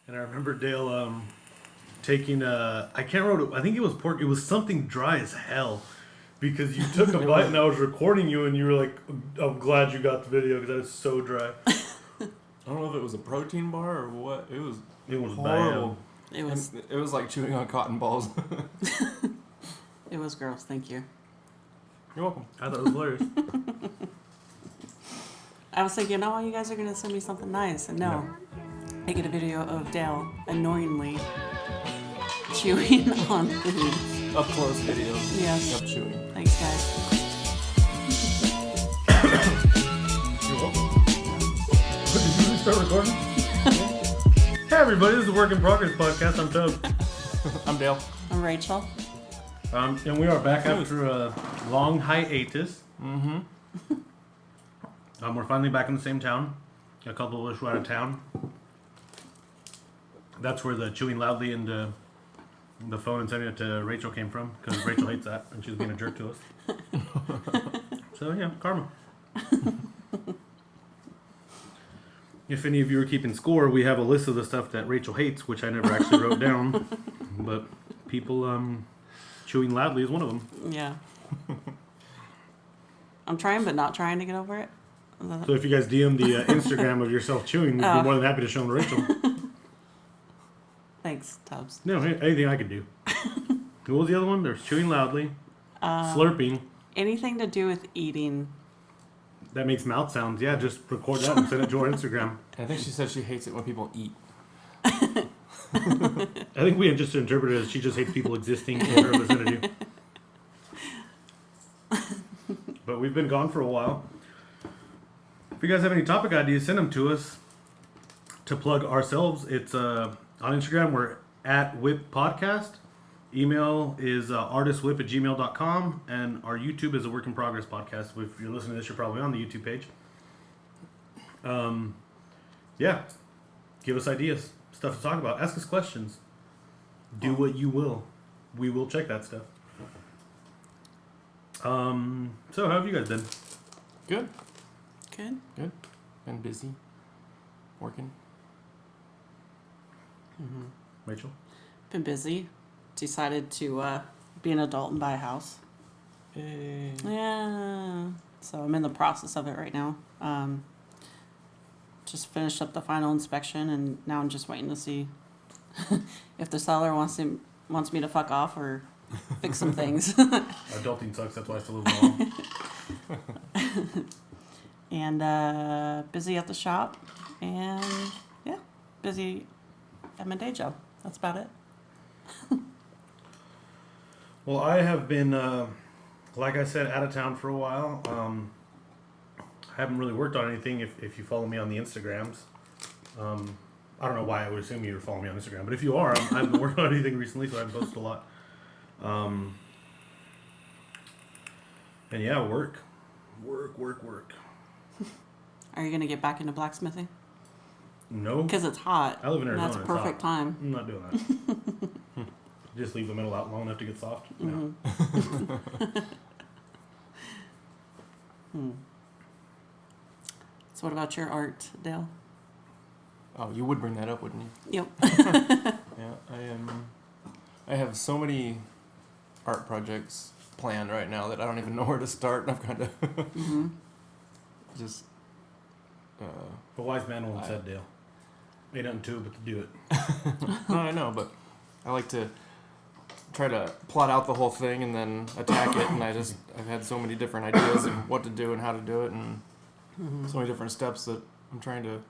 And I remember Dale taking I can't remember. I think it was pork. It was something dry as hell. Because you took a bite and I was recording you and you were like, I'm glad you got the video because that is so dry. I don't know if it was a protein bar or what. It was bad. horrible. It was like chewing on cotton balls. It was gross. Thank you. You're welcome. I thought it was hilarious. I was thinking, oh, you guys are gonna send me something nice, and no. I get a video of Dale annoyingly chewing on food. Up close video. Yes. Of chewing. Thanks, guys. You're welcome. Did you start recording? Hey everybody, this is the Work in Progress podcast. I'm Tub. I'm Dale. I'm Rachel. And we are back after a long hiatus. Mm-hmm. We're finally back in the same town. A couple of us were out of town. That's where the chewing loudly and the phone and sending it to Rachel came from, because Rachel hates that and she's being a jerk to us. So yeah, karma. If any of you are keeping score, we have a list of the stuff that Rachel hates, which I never actually wrote down. But people chewing loudly is one of them. Yeah. I'm trying, but not trying to get over it. So if you guys DM the Instagram of yourself chewing, we'd be more than happy to show them to Rachel. Thanks, Tubbs. No, anything I could do. What was the other one? There's chewing loudly, slurping. Anything to do with eating. That makes mouth sounds. Yeah, just record that and send it to our Instagram. I think she said she hates it when people eat. I think we have just interpreted it as she just hates people existing in her vicinity. But we've been gone for a while. If you guys have any topic ideas, send them to us. To plug ourselves, it's on Instagram, we're at WIPP Podcast. Email is artistwhip@gmail.com. And our YouTube is a Work in Progress Podcast. If you're listening to this, you're probably on the YouTube page. Yeah. Give us ideas. Stuff to talk about. Ask us questions. Do what you will. We will check that stuff. So how have you guys been? Good. Good. Good. Been busy. Working. Mm-hmm. Rachel? Been busy. Decided to be an adult and buy a house. Hey. Yeah. So I'm in the process of it right now. Just finished up the final inspection, and now I'm just waiting to see if the seller wants me to fuck off or fix some things. Adulting sucks, that's why I still live alone. And busy at the shop, and yeah, busy at my day job. That's about it. Well, I have been, like I said, out of town for a while. I haven't really worked on anything if you follow me on the Instagrams. I don't know why I would assume you were following me on Instagram, but if you are, I haven't been working on anything recently, so I haven't posted a lot. And yeah, work. Are you gonna get back into blacksmithing? No. Because it's hot. I live in Arizona. That's a perfect time. I'm not doing that. Just leave the metal out long enough to get soft. No. So what about your art, Dale? Oh, you would bring that up, wouldn't you? Yep. Yeah, I have so many art projects planned right now that I don't even know where to start. And I've kind of just. The wise man once said, Dale, ain't nothing to it but to do it. No, I know, but I like to try to plot out the whole thing and then attack it. And I've had so many different ideas and what to do and how to do it, and so many different steps that I'm trying to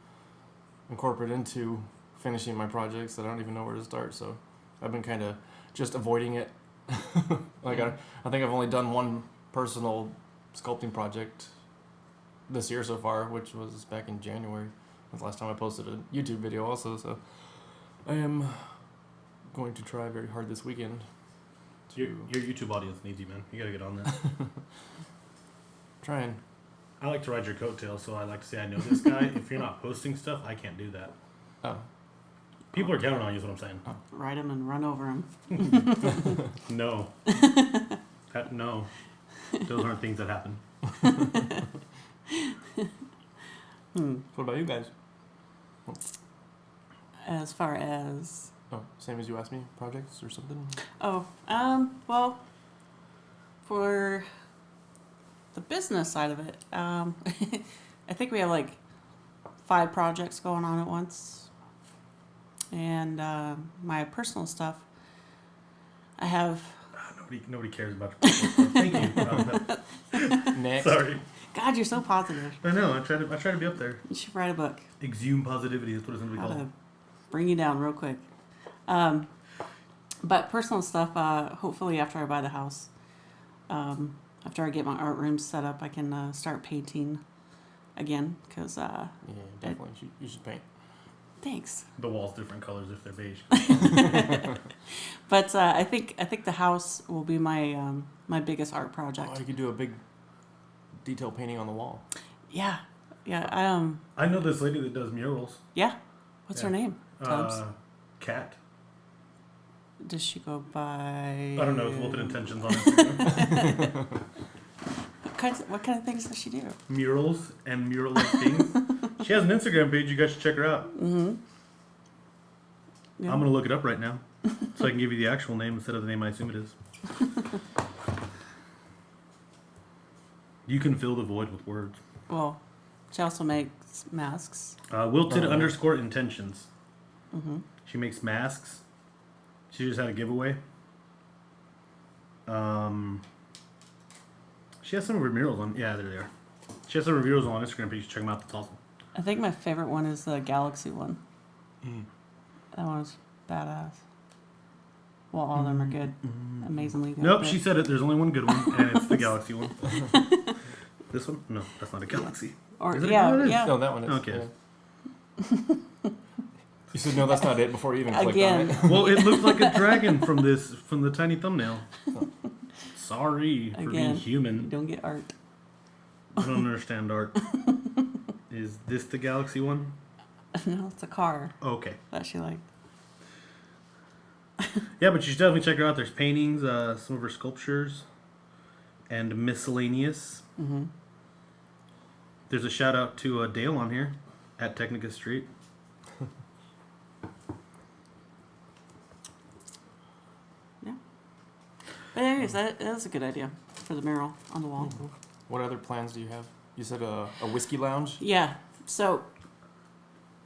incorporate into finishing my projects that I don't even know where to start. So I've been kind of just avoiding it. Like I think I've only done one personal sculpting project this year so far, which was back in January. That's the last time I posted a YouTube video also. So I am going to try very hard this weekend. Your YouTube audience needs you, man. You gotta get on that. Trying. I like to ride your coattails, so I like to say I know this guy. If you're not posting stuff, I can't do that. Oh. People are counting on you is what I'm saying. Ride him and run over him. No. No. Those aren't things that happen. What about you guys? As far as Oh, same as you asked me, projects or something? well, for the business side of it, I think we have like 5 projects going on at once. And my personal stuff, I have. Nobody cares about your personal stuff. Thank you. Next. Sorry. God, you're so positive. I know. I try to be up there. You should write a book. Exhume positivity is what it's going to be How called. to bring you down real quick. But personal stuff, hopefully after I buy the house, after I get my art room set up, I can start painting again. Because Yeah, definitely. You should paint. thanks. The walls different colors if they're beige. But I think the house will be my my biggest art project. Oh, you could do a big detail painting on the wall. Yeah. I know this lady that does murals. Yeah. What's her name? Tubbs. Cat. Does she go by? I don't know. It's Wilted Intentions on Instagram. What kind of things does she do? Murals and mural-like things. She has an Instagram page. You guys should check her out. Mm-hmm. Yeah. I'm gonna look it up right now, so I can give you the actual name instead of the name I assume it is. You can fill the void with words. Well, she also makes masks. Wilted _ intentions. Mm-hmm. She makes masks. She just had a giveaway. She has some of her murals on. Yeah, there they are. She has some reviews on Instagram page. Check them out. That's awesome. I think my favorite one is the Galaxy one. That one's badass. Well, all of them are good. Amazingly good. Nope, but- she said it. There's only one good one, and it's the Galaxy one. This one? No, that's not a Galaxy. Or Is it? yeah, Oh, it is. yeah. No, that one is. Okay. Yeah. You said, no, that's not it before you even clicked Again. on it. Well, it looks like a dragon from the tiny thumbnail. Sorry for being Again. You human. don't get art. I don't understand art. Is this the Galaxy one? No, it's a car Okay. that she liked. Yeah, but you should definitely check her out. There's paintings, some of her sculptures, and miscellaneous. Mm-hmm. There's a shout out to Dale on here at Tecnicus Street. Yeah. But anyways, that is a good idea for the mural on the wall. What other plans do you have? You said a whiskey lounge? Yeah. So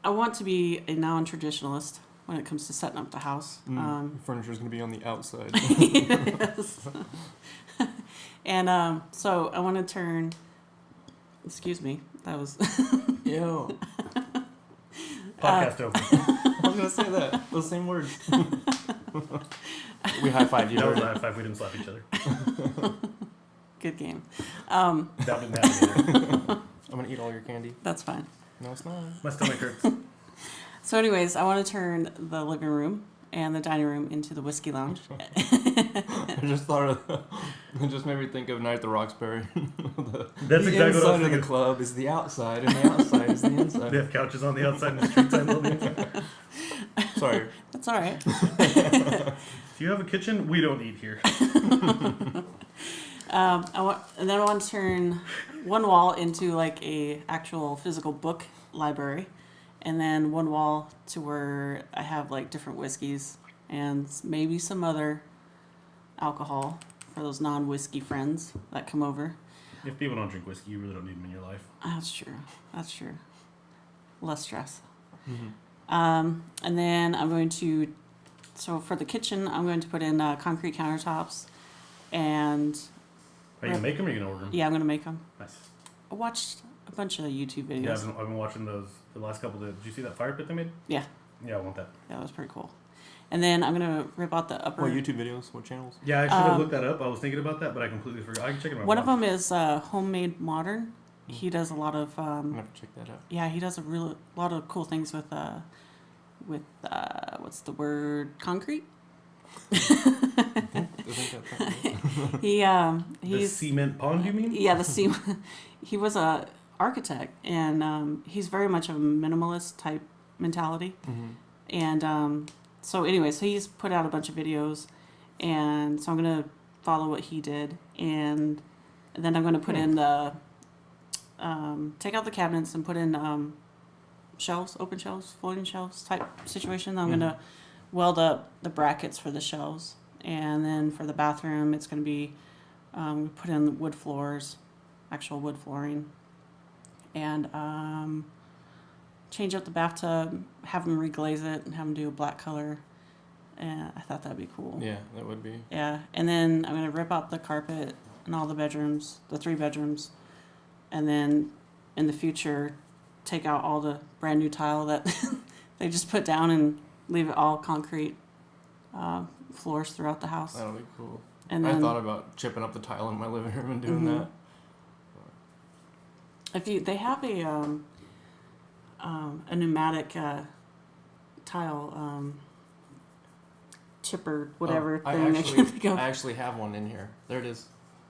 I want to be a non-traditionalist when it comes to setting up the house. Furniture's going to be on the outside. Yes. And so I want to turn. Excuse me. That was. Ew. Podcast over. I was going to say that. Those same words. We high-fived you. That was heard a it. high five. We didn't slap each other. Good game. That didn't happen either. I'm going to eat all your candy. That's fine. No, it's not. My stomach hurts. So, anyways, I want to turn the living room and the dining room into the whiskey lounge. I just thought of it just made me think of Night at the Roxbury. That's The exactly what I was inside of the thinking. club is the outside, and the outside is the inside. They have couches on the outside and the street signs on the inside. Sorry. That's all right. If you have a kitchen, we don't eat here. And then I want to turn one wall into like a actual physical book library, and then one wall to where I have like different whiskeys and maybe some other alcohol for those non-whiskey friends that come over. If people don't drink whiskey, you really don't need them in your life. That's true. That's true. Less stress. Mm-hmm. And then I'm going to, so for the kitchen, I'm going to put in concrete countertops, and Are you gonna make them or are you gonna order them? yeah, I'm going to make them. Nice. I watched a bunch of YouTube videos. Yeah, I've been watching those the last couple. Did you see that fire pit they made? Yeah. Yeah, I want that. That was pretty cool. And then I'm gonna rip out the upper. What YouTube videos? What channels? Yeah, I should have looked that up. I was thinking about that, but I completely forgot. I can check it out. One of them is Homemade Modern. He does a lot of I'm gonna have to check that out. yeah. He does a lot of cool things with what's the word, concrete. I think that's The He's cement pond, you mean? yeah the seam. He was a architect, and he's very much of a minimalist type mentality. mm-hmm. And so anyway, so he's put out a bunch of videos, and so I'm going to follow what he did, and then I'm going to put in the take out the cabinets and put in shelves, open shelves, floating shelves type situation. I'm gonna weld up the brackets for the shelves, and then for the bathroom, it's gonna be put in wood floors, actual wood flooring, and change up the bathtub, have them reglaze it, and have them do a black color. And I thought that'd be cool. Yeah, that would be. Yeah, and then I'm gonna rip out the carpet in all the bedrooms, the 3 bedrooms, and then in the future, take out all the brand new tile that they just put down and leave it all concrete floors throughout the house. That'll be cool. And I then thought about chipping up the tile in my living room and doing that. if they have a pneumatic tile chipper whatever I thing actually, I can think of. I actually have one in here. There it is.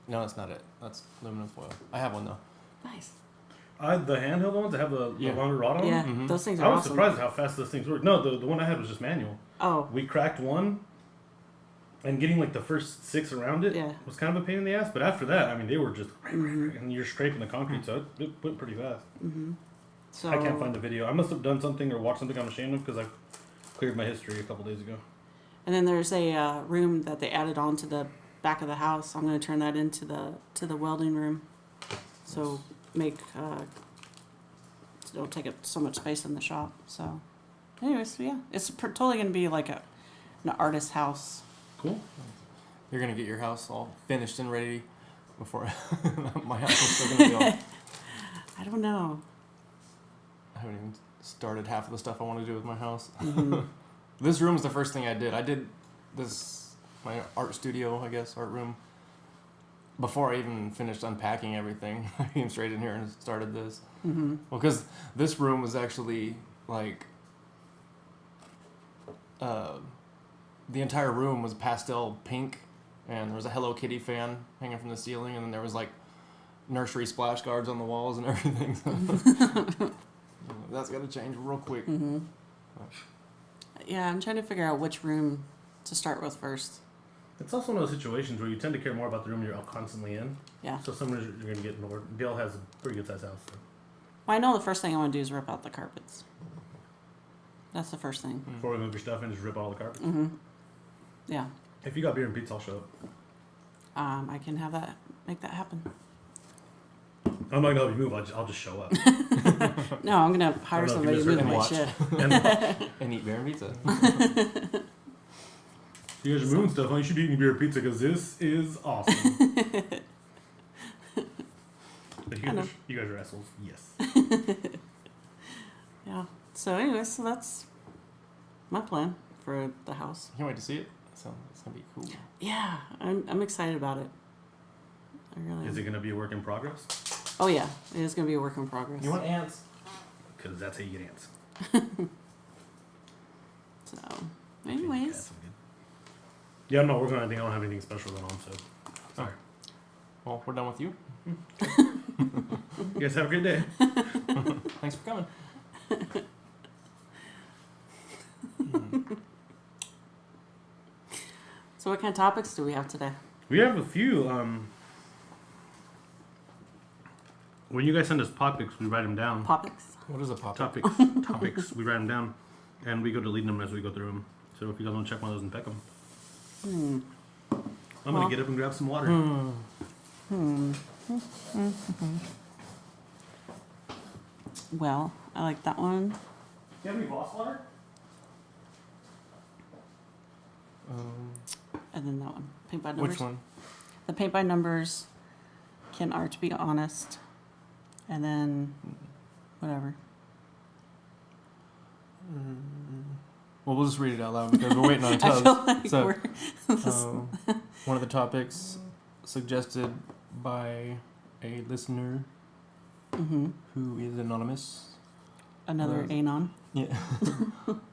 No, that's not it. That's aluminum foil. I have one though. Nice. The handheld ones that have the longer rod on Yeah, them. those things are I was awesome. surprised at how fast those things work. No, the one I had was just manual. Oh, We cracked one, and getting like the first 6 around it yeah. was kind of a pain in the ass. But after that, I mean, they were just and you're scraping the concrete, so it went pretty fast. So I can't find the video. I must have done something or watched something I'm ashamed of because I cleared my history a couple days ago. And then there's a room that they added on to the back of the house. I'm going to turn that into the welding room. So make it'll take up so much space in the shop. So, anyways, yeah, it's totally going to be like an artist house. Cool. You're gonna get your house all finished and ready before my house is still gonna be all. I don't know. I haven't even started half of the stuff I want to do with my house. Mm-hmm. This room's the first thing I did. I did my art studio, I guess, art room. Before I even finished unpacking everything, I came straight in here and started this. Mm-hmm. Well, because this room was actually like, the entire room was pastel pink, and there was a Hello Kitty fan hanging from the ceiling, and then there was like nursery splash guards on the walls and everything. So that's got to change real quick. Mm-hmm. Yeah, I'm trying to figure out which room to start with first. It's also one of those situations where you tend to care more about the room you're constantly in. Yeah. So some rooms you're going to get ignored. Dale has a pretty good sized house. So. Well, I know the first thing I want to do is rip out the carpets. That's the first thing. Before we move your stuff in, just rip all the carpets. Mm-hmm. Yeah. If you got beer and pizza, I'll show up. I can make that happen. I'm not going to help you move. I'll just show up. No, I'm gonna hire I don't know if you somebody to move misheard my and shit. And eat beer and pizza. You guys are moving stuff, huh? You should be eating beer and pizza because this is awesome. But you guys are assholes. Yes. Yeah. So anyway, so that's my plan for the house. Can't wait to see it. So it's gonna be cool. Yeah, I'm excited about it. I really Is am. it going to be a work in progress? Oh yeah, it is gonna be a work in progress. You want ants? Because that's how you get ants. So, anyways, Yeah, I'm not working on anything. I don't have anything special going on, so sorry. Well, we're done with you. You guys have a good day. Thanks for coming. so what kind of topics do we have today? We have a few. When you guys send us topics, we write them down. Topics. What is a pop? Topics. We write them down, and we go deleting them as we go through them. So if you guys want to check one of those and peck them, I'm Well. gonna get up and grab some water. Well, I like that one. You have any Voss water? And then that one. Paint by numbers. Which one? The paint by numbers. Can art be honest? And then whatever. Well, we'll just read it out loud because we're waiting on a I Tubs. feel like So, we're one of the topics suggested by a listener who is anonymous. another anon. Yeah.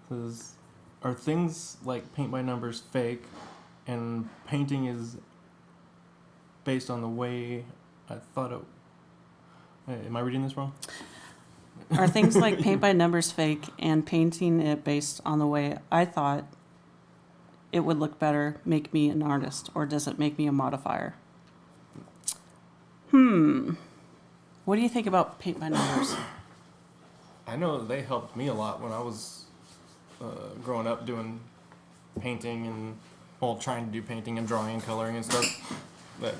Says, are things like paint by numbers fake, and painting is based on the way I thought it. Am I reading this wrong? Are things like paint by numbers fake and painting it based on the way I thought it would look better make me an artist, or does it make me a modifier? What do you think about paint by numbers? I know they helped me a lot when I was growing up doing painting and trying to do painting and drawing and coloring and stuff. But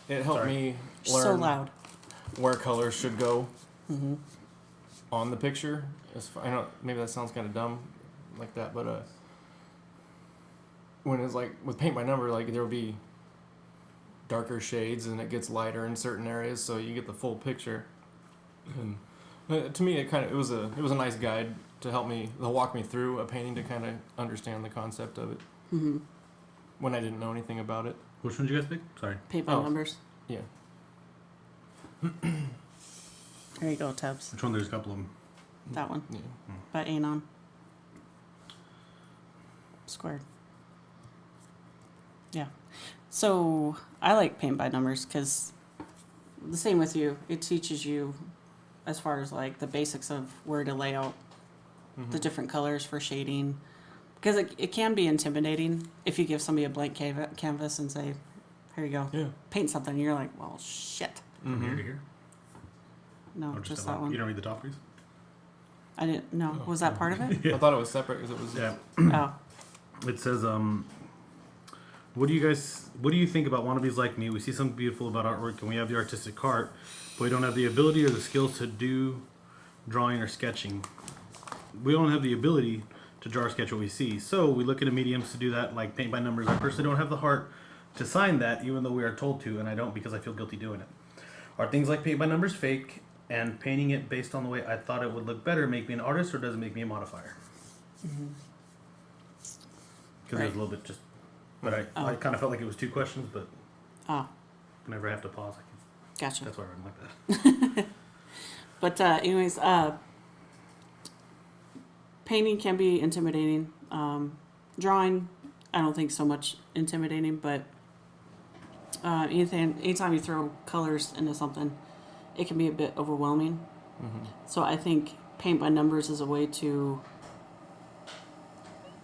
it helped Sorry. me So learn loud. where colors should go on the picture. I know maybe that sounds kind of dumb like that, but when it's like with paint by number, like there will be darker shades and it gets lighter in certain areas, so you get the full picture. And to me, it was a nice guide to help me, to walk me through a painting to kind of understand the concept of it when I didn't know anything about it. Which one did you guys pick? Sorry. Paint by Oh. numbers. Yeah. There you go, Tubbs. Which one? There's a couple of them. That one. Yeah. By Anon. Squared. Yeah. So I like paint by numbers because the same with you. It teaches you as far as like the basics of where to lay out the different colors for shading. Because it can be intimidating if you give somebody a blank canvas and say, here you go, Yeah. paint something. You're like, well, shit. From here to here. No, Or just the that one. You don't read the top piece? I didn't know. Was that part of it? I thought it was separate because it was. Yeah. Oh. It says, what do you think about wannabes like me? We see something beautiful about artwork and we have the artistic heart, but we don't have the ability or the skills to do drawing or sketching. We don't have the ability to draw or sketch what we see. So we look at mediums to do that, like paint by numbers. I personally don't have the heart to sign that, even though we are told to, and I don't because I feel guilty doing it. Are things like paint by numbers fake, and painting it based on the way I thought it would look better make me an artist, or does it make me a modifier? Because there's a little bit just, but I kind of felt like it was two questions, but Oh, whenever I have to pause, I can. gotcha. That's why I read like that. But anyways, painting can be intimidating. Drawing, I don't think so much intimidating, but anytime you throw colors into something, it can be a bit overwhelming. So I think paint by numbers is a way to,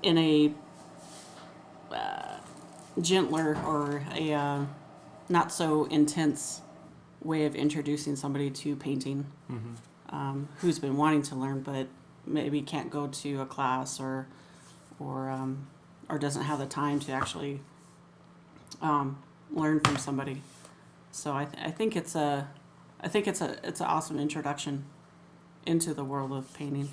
in a gentler or a not so intense way of introducing somebody to painting, who's been wanting to learn but maybe can't go to a class or doesn't have the time to actually learn from somebody. So I think it's an awesome introduction into the world of painting.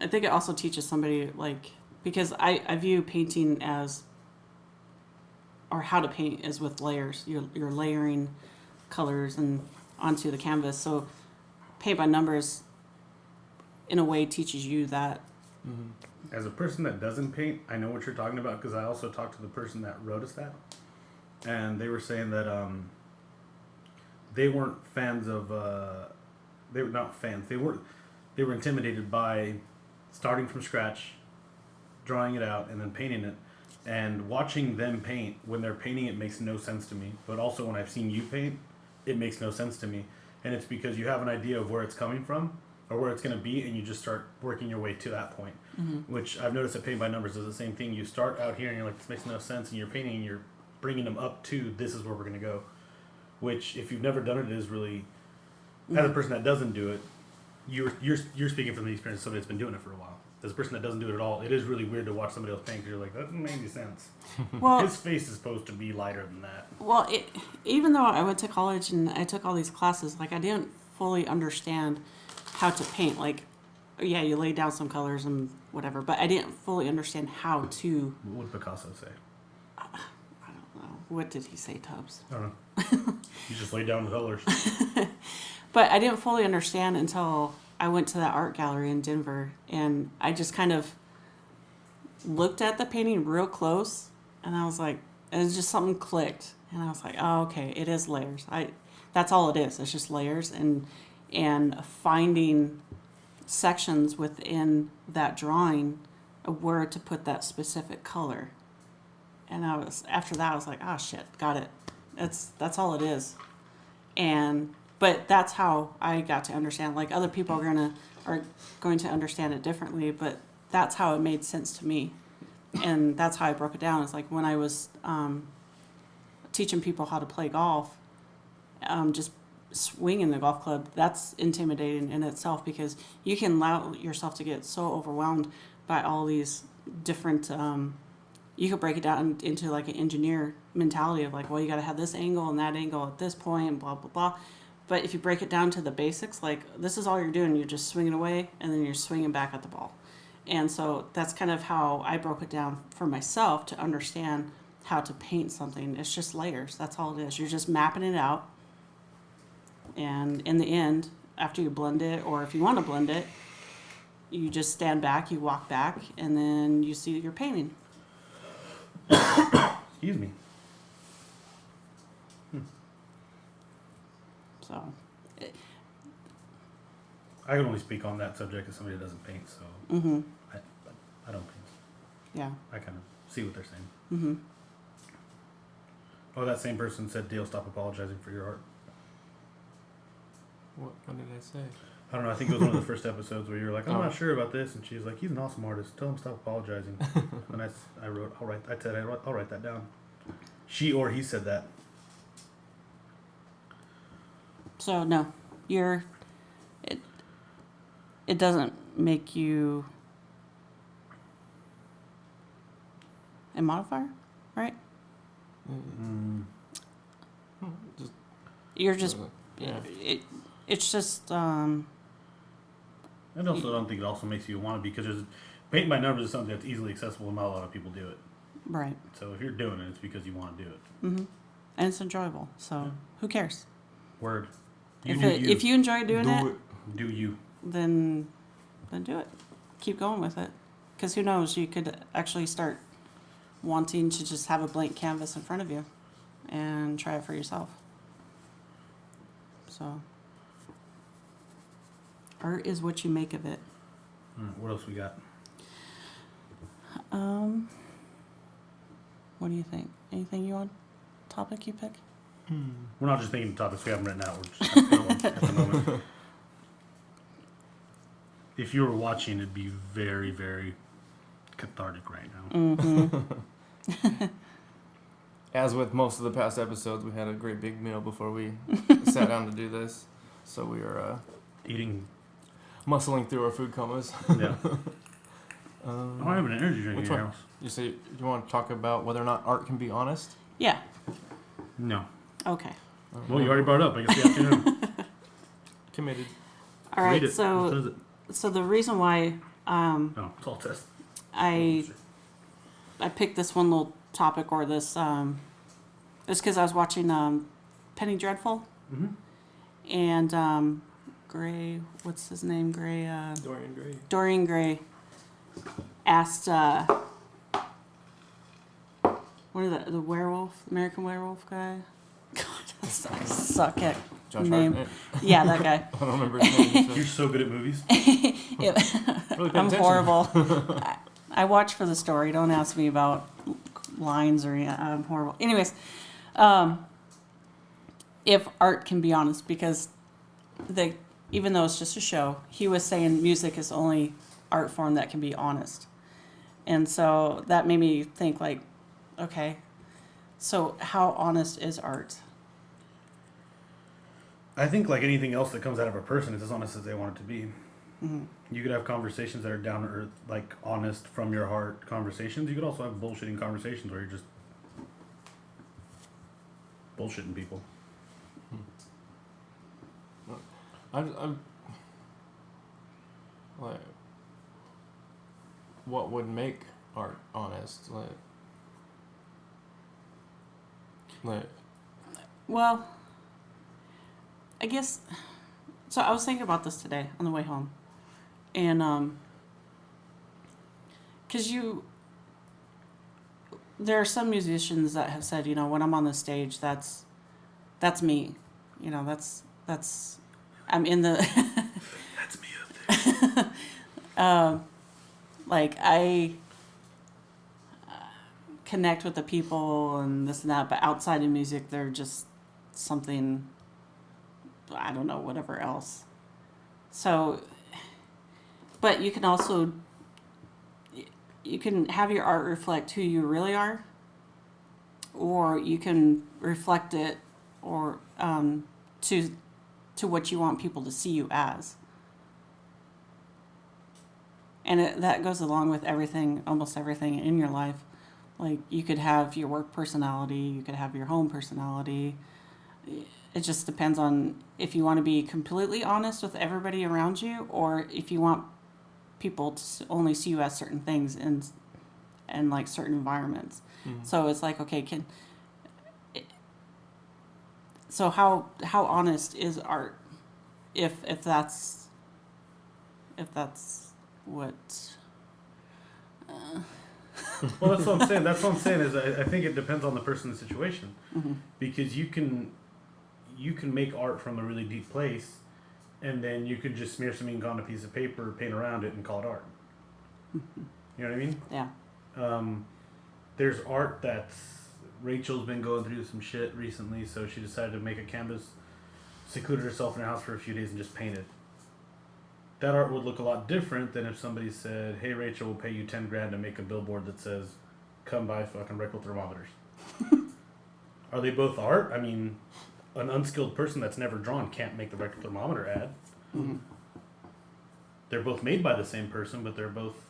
I think it also teaches somebody, like, because I view painting as, or how to paint is with layers. You're layering colors and onto the canvas. So paint by numbers in a way teaches you that. As a person that doesn't paint, I know what you're talking about because I also talked to the person that wrote us that, and they were saying that they weren't fans of they were not fans. They were intimidated by starting from scratch, drawing it out, and then painting it. And watching them paint, when they're painting, it makes no sense to me. But also when I've seen you paint, it makes no sense to me. And it's because you have an idea of where it's coming from or where it's going to be, and you just start working your way to that point. Which I've noticed that paint by numbers is the same thing. You start out here and you're like, this makes no sense, and you're painting and you're bringing them up to this is where we're going to go. Which, if you've never done it, is really, as a person that doesn't do it, you're speaking from the experience of somebody that's been doing it for a while. As a person that doesn't do it at all, it is really weird to watch somebody else paint because you're like, that doesn't make any sense. Well, His face is supposed to be lighter than that. well, even though I went to college and I took all these classes, like I didn't fully understand how to paint. Like, yeah, you lay down some colors and whatever, but I didn't fully understand how to. What would Picasso say? I don't know. What did he say, Tubbs? I don't know. You just lay down the colors. But I didn't fully understand until I went to that art gallery in Denver, and I just kind of looked at the painting real close, and I was like, it was just something clicked, and I was like, oh, okay, it is layers. That's all it is. It's just layers, and finding sections within that drawing of where to put that specific color. And after that I was like, oh shit, got it. That's all it is. But that's how I got to understand. Like, other people are going to understand it differently, but that's how it made sense to me. And that's how I broke it down. It's like when I was teaching people how to play golf, just swinging the golf club, that's intimidating in itself because you can allow yourself to get so overwhelmed by all these different. You could break it down into like an engineer mentality of like, well, you got to have this angle and that angle at this point, and blah blah blah. But if you break it down to the basics, like this is all you're doing, you're just swinging away and then you're swinging back at the ball. And so that's kind of how I broke it down for myself to understand how to paint something. It's just layers. That's all it is. You're just mapping it out. And in the end, after you blend it, or if you want to blend it, you just stand back, you walk back, and then you see your painting. Excuse me. So, I can only speak on that subject as somebody that doesn't paint, so I don't paint. yeah. I kind of see what they're saying. Mm-hmm. Oh, that same person said, Dale, stop apologizing for your art. What did I say? I don't know. I think it was one of the first episodes where you were like, I'm Oh. not sure about this. And she's like, he's an awesome artist. Tell him stop apologizing. And I wrote, I'll write that down. She or he said that. So no, it doesn't make you a modifier, right? Just, You're just yeah. it's just And also, I don't think it also makes you want to, because there's painting by numbers is something that's easily accessible and not a lot of people do it. right. So if you're doing it, it's because you want to do it. Mm-hmm. And it's enjoyable. So who cares? Word. If you enjoy doing it, do you. then do it. Keep going with it. Because who knows, you could actually start wanting to just have a blank canvas in front of you and try it for yourself. So art is what you make of it. What else we got? What do you think? Anything you want? Topic you pick? We're not just thinking of topics we haven't written out. We're just having fun at the moment. If you were watching, it'd be very, very cathartic right now. Mm-hmm. As with most of the past episodes, we had a great big meal before we sat down to do this. So we are Eating. muscling through our food comas. Yeah. I have an energy drink Which in your one? house. You say you want to talk about whether or not art can be honest? Yeah. No. Okay. Well, you already brought it up. I guess the afternoon. Committed. All right. Read it. What So says it? the reason why No, it's all test. I picked this one little topic or this is because I was watching Penny Dreadful and Gray, what's his name? Gray. Dorian Gray. Dorian Gray asked what is that? The werewolf, American Werewolf guy. God, I suck at Josh name. Hartnett. Yeah, that guy. I don't remember his name. You're so good at movies. Really pay I'm attention. horrible. I watch for the story. Don't ask me about lines or anything. I'm horrible. Anyways, if art can be honest, because even though it's just a show, he was saying music is the only art form that can be honest. And so that made me think like, okay, so how honest is art? I think like anything else that comes out of a person, it's as honest as they want it to be. You could have conversations that are down to earth, like honest from your heart conversations. You could also have bullshitting conversations where you're just bullshitting people. I'm like, what would make art honest? Like, Well, I guess, so I was thinking about this today on the way home. And, because there are some musicians that have said, when I'm on the stage, that's me. That's, I'm in the, That's me up there. like, I connect with the people and this and that, but outside of music, they're just something, I don't know, whatever else. So, but you can also, you can have your art reflect who you really are, or you can reflect it or to to what you want people to see you as. And that goes along with everything, almost everything in your life. Like, you could have your work personality, you could have your home personality. It just depends on if you want to be completely honest with everybody around you, or if you want people to only see you as certain things and like certain environments. So it's like, okay, so how honest is art if that's what Well, that's what I'm saying. That's what I'm saying is I think it depends on the person and the situation, because you can make art from a really deep place, and then you could just smear some ink on a piece of paper, paint around it, and call it art. You know what I mean? Yeah. There's art that's Rachel's been going through some shit recently, so she decided to make a canvas, secluded herself in her house for a few days, and just painted. That art would look a lot different than if somebody said, "Hey, Rachel, we'll pay you $10,000 to make a billboard that says, come buy fucking rectal thermometers." Are they both art? I mean, an unskilled person that's never drawn can't make the rectal thermometer ad. They're both made by the same person, but they're both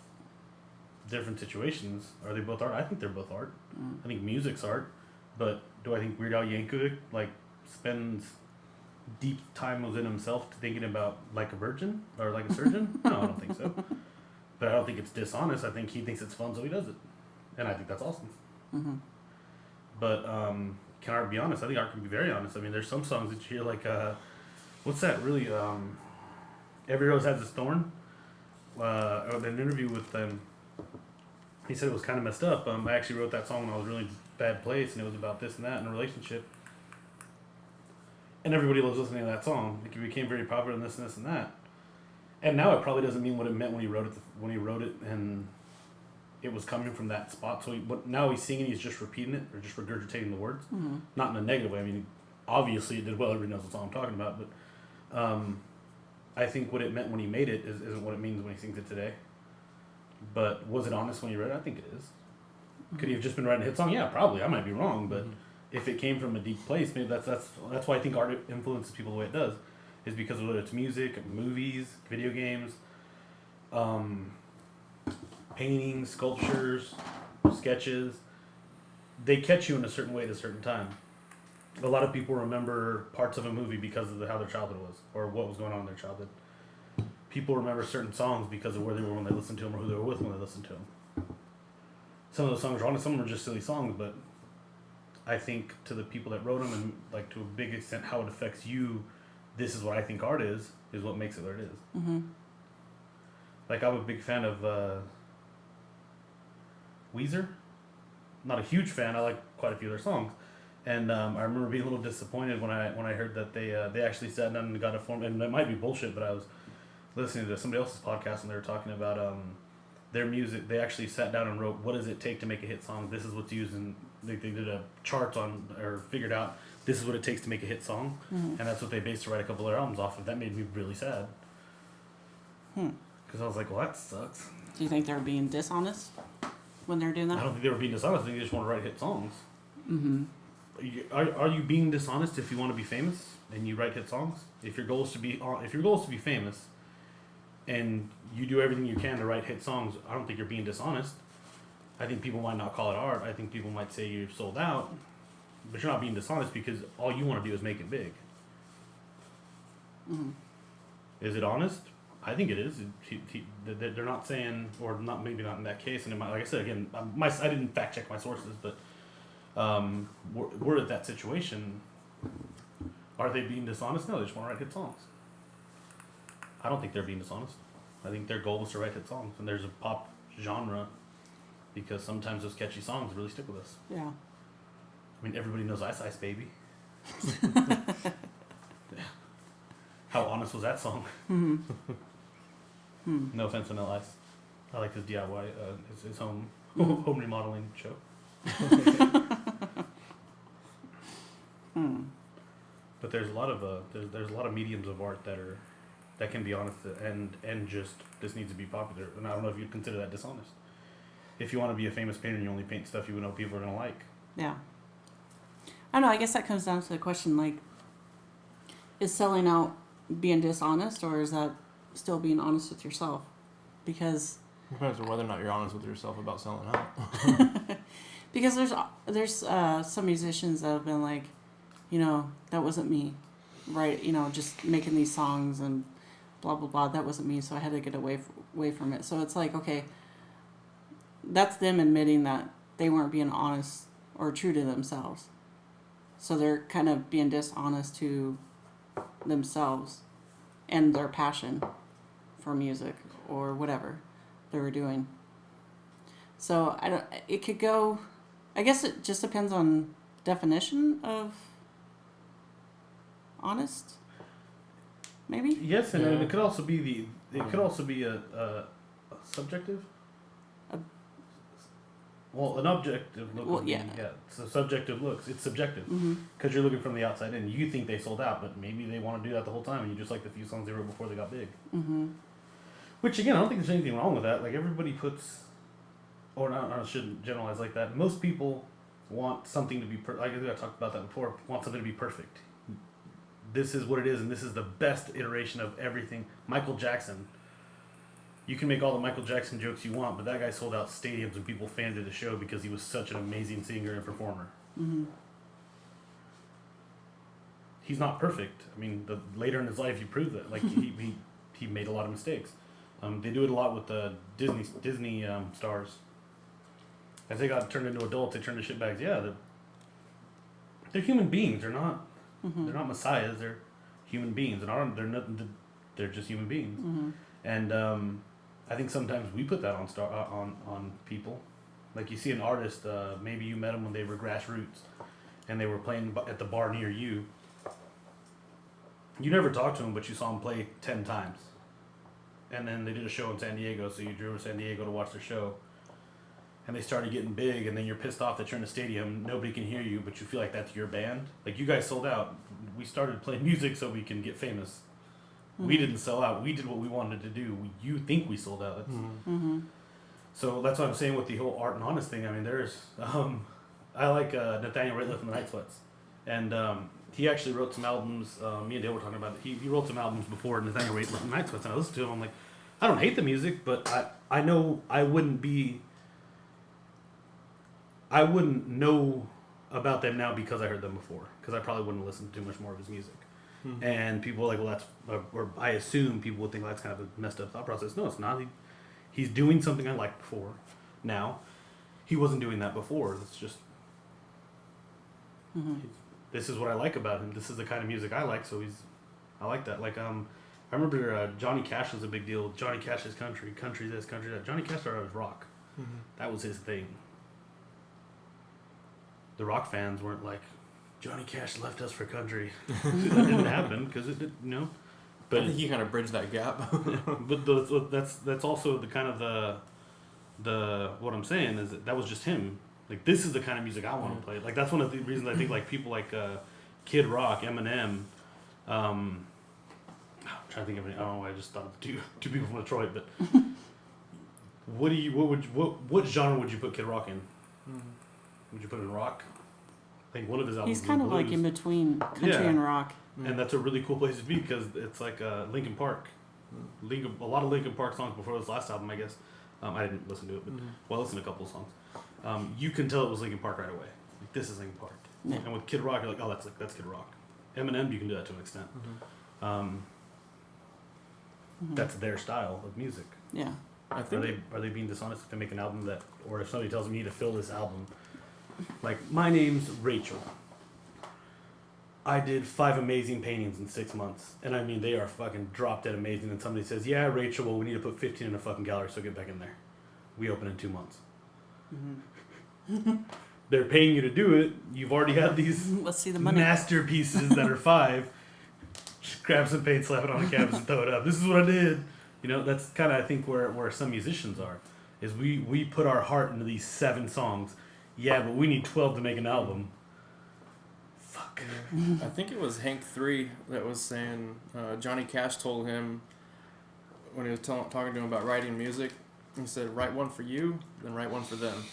different situations. Are they both art? I think they're both art. I think music's art, but do I think Weird Al Yankovic spends deep time within himself thinking about like a virgin or like a surgeon? No, I don't think so. But I don't think it's dishonest. I think he thinks it's fun, so he does it, and I think that's awesome. But can art be honest? I think art can be very honest. I mean, there's some songs that you hear like what's that really? Every Rose Has Its Thorn. In an interview with them, he said it was kind of messed up. I actually wrote that song when I was in a really bad place, and it was about this and that in a relationship. And everybody loves listening to that song. It became very popular and this and this and that. And now it probably doesn't mean what it meant when he wrote it, and it was coming from that spot. So now he's singing, he's just repeating it or just regurgitating the words. Not in a negative way. I mean, obviously it did well. Everybody knows what song I'm talking about. But I think what it meant when he made it isn't what it means when he sings it today. But was it honest when he wrote it? I think it is. Could he have just been writing a hit song? Yeah, probably. I might be wrong, but if it came from a deep place, maybe that's why I think art influences people the way it does, is because whether it's music, movies, video games, paintings, sculptures, sketches, they catch you in a certain way at a certain time. A lot of people remember parts of a movie because of how their childhood was or what was going on in their childhood. People remember certain songs because of where they were when they listened to them or who they were with when they listened to them. Some of those songs are honest, some of them are just silly songs, but I think to the people that wrote them and like to a big extent how it affects you, this is what I think art is what makes it what it is. Like, I'm a big fan of Weezer. Not a huge fan. I like quite a few of their songs, and I remember being a little disappointed when I heard that they actually sat down and got a form. And it might be bullshit, but I was listening to somebody else's podcast and they were talking about their music. They actually sat down and wrote, what does it take to make a hit song? This is what's used, and they did a chart on, or figured out this is what it takes to make a hit song, and that's what they based to write a couple of their albums off of. That made me really sad. Because I was like, well, that sucks. Do you think they're being dishonest when they're doing that? I don't think they were being dishonest. I think they just want to write hit songs. Are you being dishonest if you want to be famous and you write hit songs? If your goal is to be famous, and you do everything you can to write hit songs, I don't think you're being dishonest. I think people might not call it art. I think people might say you've sold out, but you're not being dishonest because all you want to do is make it big. Is it honest? I think it is. They're not saying, or not, maybe not in that case. And like I said again, I didn't fact check my sources, but we're at that situation. Are they being dishonest? No, they just want to write hit songs. I don't think they're being dishonest. I think their goal is to write hit songs, and there's a pop genre because sometimes those catchy songs really stick with us. Yeah. I mean, everybody knows Ice Ice Baby. How honest was that song? No offense to No Ice. I like his DIY, his home remodeling show. But there's a lot of there's a lot of mediums of art that can be honest and just this needs to be popular. And I don't know if you'd consider that dishonest. If you want to be a famous painter and you only paint stuff you know people are gonna like. Yeah. I don't know. I guess that comes down to the question, like, is selling out being dishonest, or is that still being honest with yourself? Because Depends on whether or not you're honest with yourself about selling out. because there's some musicians that have been like, that wasn't me, right? Just making these songs and blah blah blah. That wasn't me, so I had to get away from it. So it's like, okay, that's them admitting that they weren't being honest or true to themselves. So they're kind of being dishonest to themselves and their passion for music or whatever they were doing. So it could go, I guess it just depends on definition of honest, maybe? Yes, and Yeah. it could also be a subjective. Well, an objective look. Well, would be, yeah. It's a subjective looks. It's subjective because you're looking from the outside in. You think they sold out, but maybe they want to do that the whole time, and you just like the few songs they wrote before they got big. Mm-hmm. Which again, I don't think there's anything wrong with that. Like everybody puts, or not, I shouldn't generalize like that. Most people want something to be like I talked about that before. Want something to be perfect. This is what it is, and this is the best iteration of everything. Michael Jackson. You can make all the Michael Jackson jokes you want, but that guy sold out stadiums and people fanned at the show because he was such an amazing singer and performer. Mm-hmm. He's not perfect. I mean, later in his life, he proved that. Like he made a lot of mistakes. They do it a lot with the Disney stars. As they got turned into adults, they turned into shitbags. Yeah, they're human beings. They're not. Mm-hmm. They're not messiahs. They're human beings, and they're nothing. They're just human beings. Mm-hmm. And I think sometimes we put that on people. Like you see an artist, maybe you met them when they were grassroots, and they were playing at the bar near you. You never talked to them, but you saw them play 10 times. And then they did a show in San Diego, so you drove to San Diego to watch their show. And they started getting big, and then you're pissed off that you're in a stadium, nobody can hear you, but you feel like that's your band. Like, you guys sold out. We started playing music so we can get famous. Mm-hmm. We didn't sell out. We did what we wanted to do. You think we sold out. Mm-hmm. So that's what I'm saying with the whole art and honest thing. I mean, there's... I like Nathaniel Rateliff and the Night Sweats. And he actually wrote some albums. Me and Dale were talking about it. He wrote some albums before Nathaniel Rateliff and the Night Sweats, and I listened to him. I'm like, I don't hate the music, but I know I wouldn't know about them now because I heard them before. Because I probably wouldn't listen to too much more of his music. Mm-hmm. And people are like, well, that's... or I assume people would think, well, that's kind of a messed up thought process. No, it's not. He's doing something I liked before. Now, he wasn't doing that before. It's just... Mm-hmm. This is what I like about him. This is the kind of music I like, so I like that. Like, I remember Johnny Cash was a big deal. Johnny Cash's country this, country that. Johnny Cash started with rock. Mm-hmm. That was his thing. The rock fans weren't like, Johnny Cash left us for country. That didn't happen because it didn't, But I think he kind of bridged that gap. But that's also the kind of the what I'm saying is that was just him. Like, this is the kind of music I want to play. Like, that's one of the reasons I think, like, people like Kid Rock, Eminem, I'm trying to think of any, I don't know, I just thought of two people from Detroit, but what genre would you put Kid Rock in? Mm-hmm. Would you put in rock? I think one of his albums He's kind of like in between country and rock. And that's a really cool place to be because it's like Linkin Park. A lot of Linkin Park songs before this last album, I guess. I didn't listen to it, but I listened to a couple of songs. You can tell it was Linkin Park right away. Like, this is Linkin Park. Yeah. And with Kid Rock, you're like, oh, that's Kid Rock. Eminem, you can do that to an extent. That's their style of music. Yeah. I think are they being dishonest if they make an album that, or if somebody tells me to fill this album, like, my name's Rachel. I did 5 amazing paintings in 6 months, and I mean, they are fucking drop dead amazing. And somebody says, yeah, Rachel, well, we need to put 15 in a fucking gallery, so get back in there. We open in 2 months. Mm-hmm. They're paying you to do it. You've already had these Let's see the money. Masterpieces that are 5. Just grab some paint, slap it on a canvas, and throw it up. This is what I did. That's kind of, I think, where some musicians are. Is we put our heart into these 7 songs. Yeah, but we need 12 to make an album. Fuck. I think it was Hank 3 that was saying Johnny Cash told him when he was talking to him about writing music, he said, write one for you, then write one for them.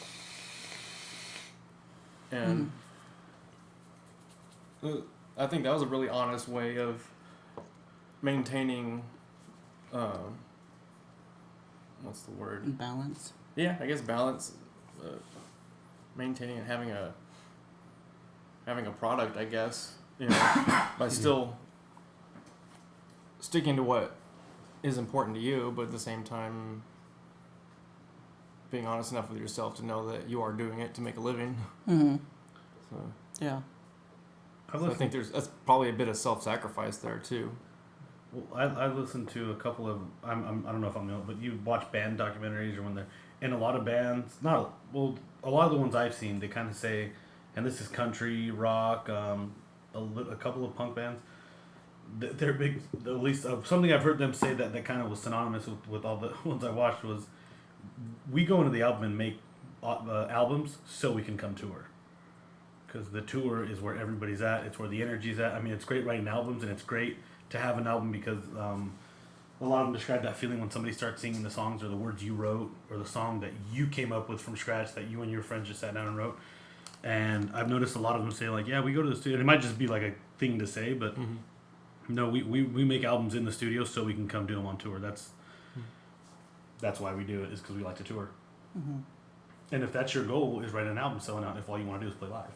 And I think that was a really honest way of maintaining, what's the word? Balance. Yeah, I guess balance, maintaining and having a product, I guess, you know, by still sticking to what is important to you, but at the same time being honest enough with yourself to know that you are doing it to make a living. Mm-hmm. So, Yeah. so I think that's probably a bit of self-sacrifice there too. Well, I listened to a couple of I don't know if I'm the only, but you watch band documentaries or when they're in a lot of bands. A lot of the ones I've seen, they kind of say, and this is country rock, a couple of punk bands. They're big. At least something I've heard them say that kind of was synonymous with all the ones I watched was, we go into the album and make albums so we can come tour. Because the tour is where everybody's at. It's where the energy's at. I mean, it's great writing albums, and it's great to have an album because a lot of them describe that feeling when somebody starts singing the songs or the words you wrote or the song that you came up with from scratch that you and your friends just sat down and wrote. And I've noticed a lot of them say, like, yeah, we go to the studio. And it might just be like a thing to say, but no, we make albums in the studio so we can come do them on tour. That's why we do it, is because we like to tour. Mm-hmm. And if that's your goal, is write an album selling out, if all you want to do is play live,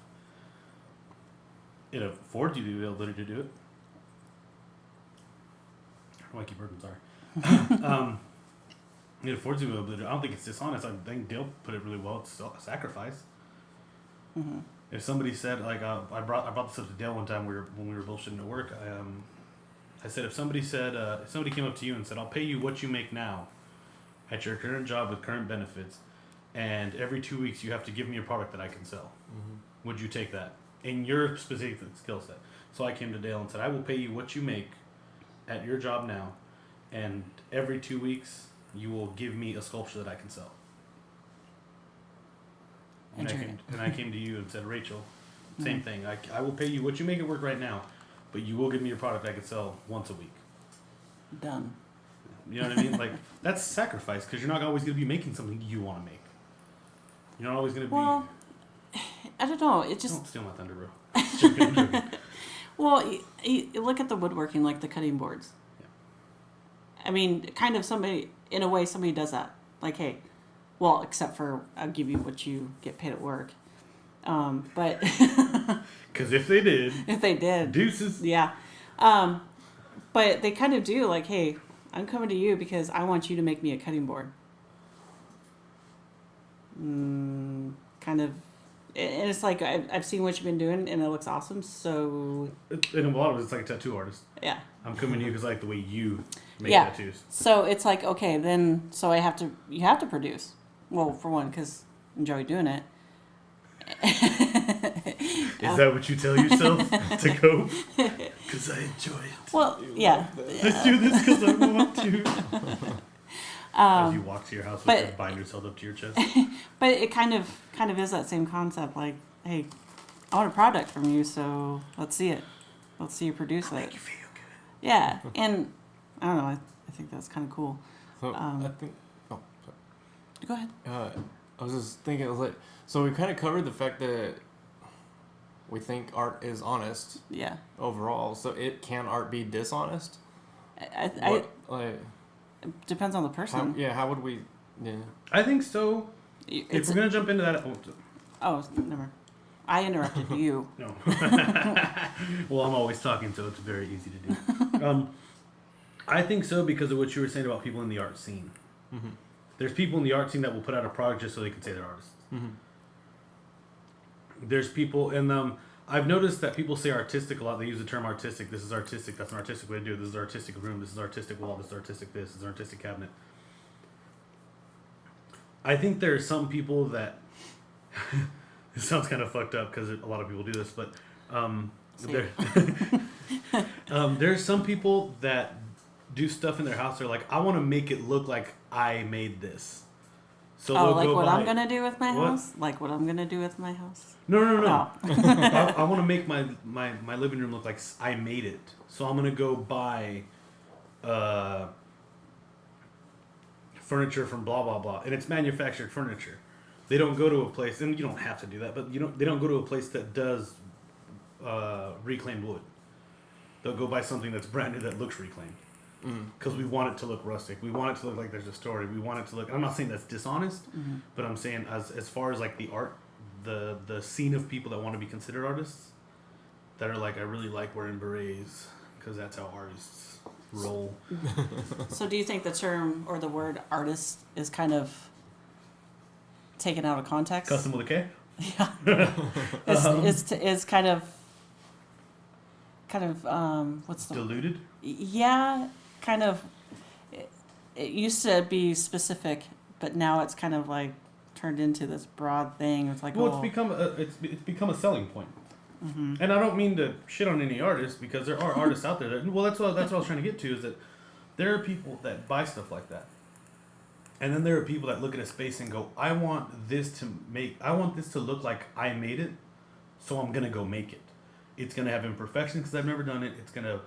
it affords you the ability to do it. I keep burping, sorry. It affords you the ability. I don't think it's dishonest. I think Dale put it really well. It's still a sacrifice. Mm-hmm. If somebody said, like, I brought this up to Dale one time when we were bullshitting at work. I said, if somebody came up to you and said, I'll pay you what you make now at your current job with current benefits, and every 2 weeks you have to give me a product that I can sell, would you take that in your specific skill set? So I came to Dale and said, I will pay you what you make at your job now, and every 2 weeks you will give me a sculpture that I can sell. And I came to you and said, Rachel, same thing. I will pay you what you make at work right now, but you will give me a product I can sell once a week. Done. You know what I mean? Like, that's sacrifice, because you're not always going to be making something you want to make. You're not always going to be... Well, I don't know. It just... Don't steal my thunder, bro. I'm joking. Well, you look at the woodworking, like the cutting boards. Yeah. I mean, kind of somebody does that. Like, hey, well, except for I'll give you what you get paid at work. But... Because if they did... Deuces. Yeah. But they kind of do, like, hey, I'm coming to you because I want you to make me a cutting board. Kind of... And it's like, I've seen what you've been doing, and it looks awesome, so... In a lot of it, it's like a tattoo artist. Yeah. I'm coming to you because I like the way you make Yeah. tattoos. So it's like, okay, then, so you have to produce. Well, for one, because I enjoy doing it. Is that what you tell yourself to go? Because I enjoy it. Well, yeah. Let's do this because I want to. As you walk to your house with your binders held up to your chest. But it kind of is that same concept. Like, hey, I want a product from you, so let's see it. Let's see you produce it. Make you feel good. Yeah, and I don't know. I think that's kind of cool. So I think. Oh, Go ahead. I was just thinking, so we kind of covered the fact that we think art is honest. Yeah. Overall, so can art be dishonest? It depends on the person. How would we? Yeah. I think so. If we're gonna jump into that, never mind. I interrupted you. No. Well, I'm always talking, so it's very easy to do. I think so because of what you were saying about people in the art scene. Mm-hmm. There's people in the art scene that will put out a product just so they can say they're artists. Mm-hmm. There's people, and I've noticed that people say artistic a lot. They use the term artistic. This is artistic. That's an artistic way to do it. This is an artistic room. This is an artistic wall. This is artistic this. This is an artistic cabinet. I think there are some people that... It sounds kind of fucked up because a lot of people do this, but there's some people that do stuff in their house. They're like, I want to make it look like I made this. So like what I'm gonna do with my house? Like what I'm gonna do with my house? No. I want to make my living room look like I made it. So I'm gonna go buy furniture from blah blah blah, and it's manufactured furniture. They don't go to a place, and you don't have to do that, but they don't go to a place that does reclaimed wood. they'll go buy something that's brand new that looks reclaimed. Because we want it to look rustic. We want it to look like there's a story. We want it to look. I'm not saying that's dishonest, but I'm saying as far as like the art, the scene of people that want to be considered artists, that are like, I really like wearing berets because that's how artists roll. So do you think the term or the word artist is kind of taken out of context? Custom with a K. Is kind of what's the Diluted. Yeah, kind of. It used to be specific, but now it's kind of like turned into this broad thing. It's like, Well, it's become a selling point. And I don't mean to shit on any artist, because there are artists out there that, well, that's what I was trying to get to, is that there are people that buy stuff like that. And then there are people that look at a space and go, I want this to look like I made it, so I'm going to go make it. It's going to have imperfections because I've never done it. It's going to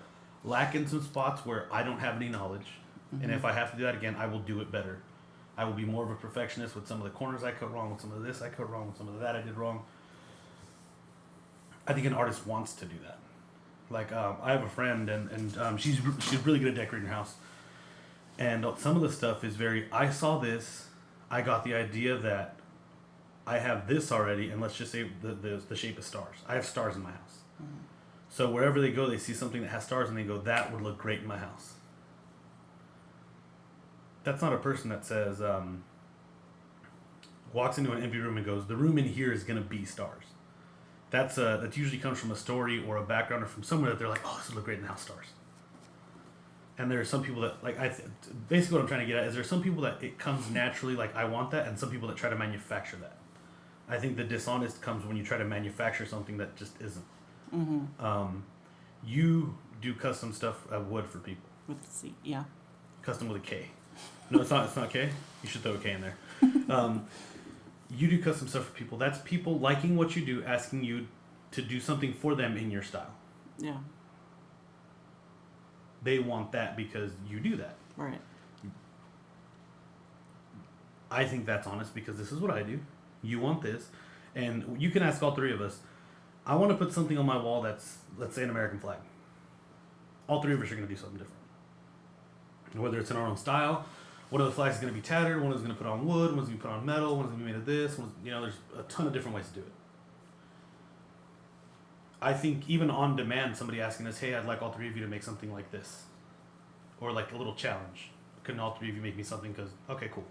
lack in some spots where I don't have any knowledge. And if I have to do that again, I will do it better. I will be more of a perfectionist with some of the corners I cut wrong, with some of this I cut wrong, with some of that I did wrong. I think an artist wants to do that. Like, I have a friend, and she's really good at decorating her house. And some of the stuff is I saw this, I got the idea that I have this already, and let's just say the shape of stars. I have stars in my house. So wherever they go, they see something that has stars, and they go, that would look great in my house. That's not a person that says, walks into an empty room and goes, the room in here is going to be stars. That usually comes from a story or a background or from somewhere that they're like, oh, this would look great in the house, stars. And there are some people that, like, basically what I'm trying to get at is there are some people that it comes naturally, like, I want that, and some people that try to manufacture that. I think the dishonest comes when you try to manufacture something that just isn't. You do custom stuff of wood for people. With the C, yeah. Custom with a K. No, it's not. It's not K. You should throw a K in there. You do custom stuff for people. That's people liking what you do, asking you to do something for them in your style. Yeah. They want that because you do that. Right. I think that's honest because this is what I do. You want this. And you can ask all three of us. I want to put something on my wall that's, let's say, an American flag. All three of us are going to do something different. Whether it's in our own style, one of the flags is going to be tattered, one is going to put on wood, one's going to be put on metal, one's going to be made of this, there's a ton of different ways to do it. I think even on demand, somebody asking us, hey, I'd like all three of you to make something like this. Or like a little challenge. Couldn't all three of you make me something? Because, okay, cool.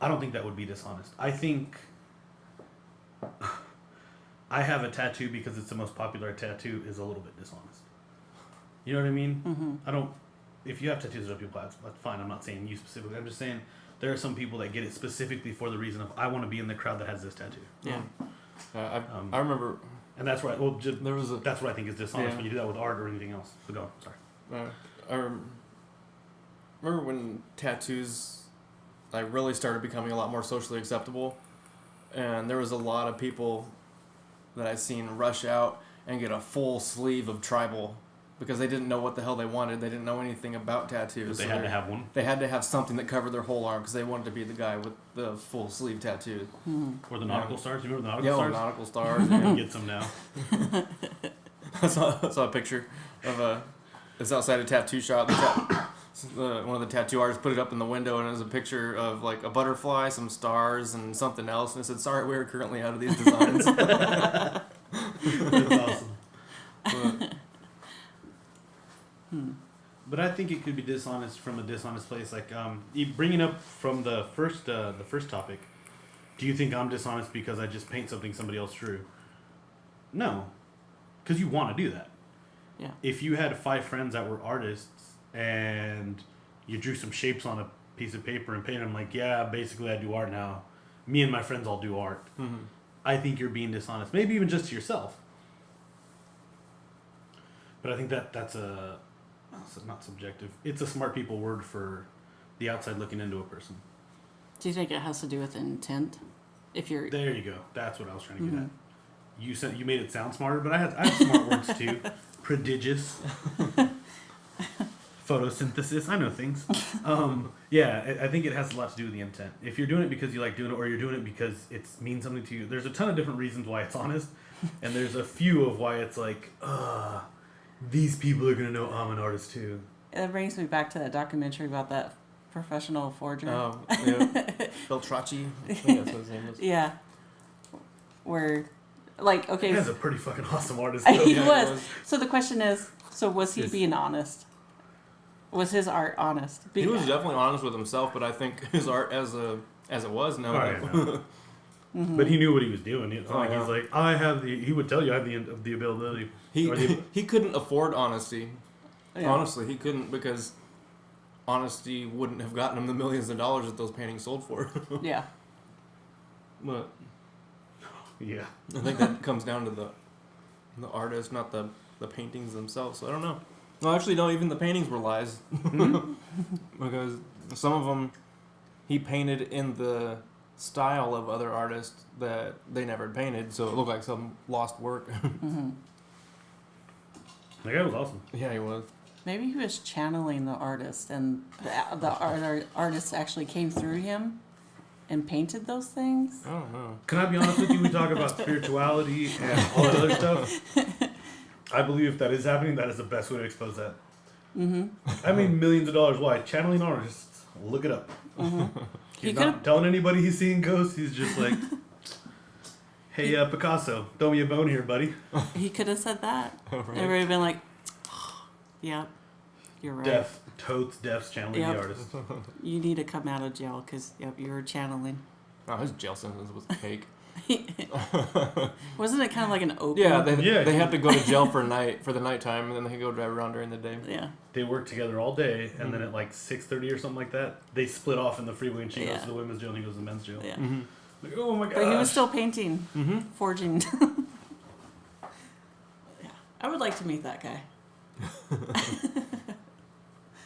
I don't think that would be dishonest. I think I have a tattoo because it's the most popular tattoo is a little bit dishonest. You know what I mean? If you have tattoos that people have, that's fine. I'm not saying you specifically. I'm just saying there are some people that get it specifically for the reason of, I want to be in the crowd that has this tattoo. Yeah. I remember... And that's right. Well, that's what I think is dishonest when you do that with art or anything else. So go. Sorry. I remember when tattoos really started becoming a lot more socially acceptable, and there was a lot of people that I seen rush out and get a full sleeve of tribal because they didn't know what the hell they wanted. They didn't know anything about tattoos. But they had to have one. They had to have something that covered their whole arm because they wanted to be the guy with the full sleeve tattoo. Or the nautical stars. You remember the nautical stars? Yeah, nautical stars. You get some now. I saw a picture of it's outside a tattoo shop. One of the tattoo artists put it up in the window, and it was a picture of like a butterfly, some stars, and something else. And it said, "Sorry, we're currently out of these designs." That's awesome. But I think it could be dishonest from a dishonest place. Like bringing up from the first topic. Do you think I'm dishonest because I just paint something somebody else drew? No, because you want to do that. Yeah. If you had 5 friends that were artists and you drew some shapes on a piece of paper and painted them, like, yeah, basically I do art now. Me and my friends all do art. Mm-hmm. I think you're being dishonest. Maybe even just to yourself. But I think that's not subjective. It's a smart people word for the outside looking into a person. Do you think it has to do with intent? If you're There you go. That's what I was trying to get at. You made it sound smarter, but I had smart words too. Prodigious. Photosynthesis. I know things. Yeah, I think it has a lot to do with the intent. If you're doing it because you like doing it, or you're doing it because it means something to you, there's a ton of different reasons why it's honest, and there's a few of why it's like, these people are gonna know I'm an artist too. It brings me back to that documentary about that professional forger. Yeah. Beltracci. I think that's what his name is. Yeah. Where, like, okay. He was a pretty fucking awesome artist. He Though. Yeah, was. So the question is, so was he Yes. being honest? Was his art honest? He was definitely honest with himself, but I think his art as it was, no. Oh, yeah, no. But he knew what he was doing. It's not like yeah. he's like, I have the. He would tell you I have the availability. Or the, He couldn't afford honesty. Yeah. Honestly, he couldn't, because honesty wouldn't have gotten him the millions of dollars that those paintings sold for. Yeah. But yeah. I think that comes down to the artist, not the paintings themselves. So I don't know. Well, actually, no. Even the paintings were lies, because some of them he painted in the style of other artists that they never painted, so it looked like some lost work. That guy was awesome. Yeah, he was. Maybe he was channeling the artist, and the artist actually came through him and painted those things. I don't know. Can I be honest with you? We talk about spirituality and all that other stuff. I believe if that is happening, that is the best way to expose that. I mean, millions of dollars. Why? Channeling artists. Look it up. He's not telling anybody he's seeing ghosts. He's just like, hey, Picasso, throw me a bone here, buddy. He could have said that. Right. Everybody would have been like, yeah, you're right. Death's channeling Yep. the artist. You need to come out of jail because, yep, you were channeling. Oh, his jail sentence was cake. Wasn't it kind of like an open? Yeah, they had to go to jail for the nighttime, and then they could go drive around during the day. Yeah. They worked together all day, and then at like 6:30 or something like that, they split off in the freeway, and she goes Yeah. to the women's jail, and he goes to the men's jail. Yeah. Like, oh my god! But he was still painting, forging. Yeah. I would like to meet that guy.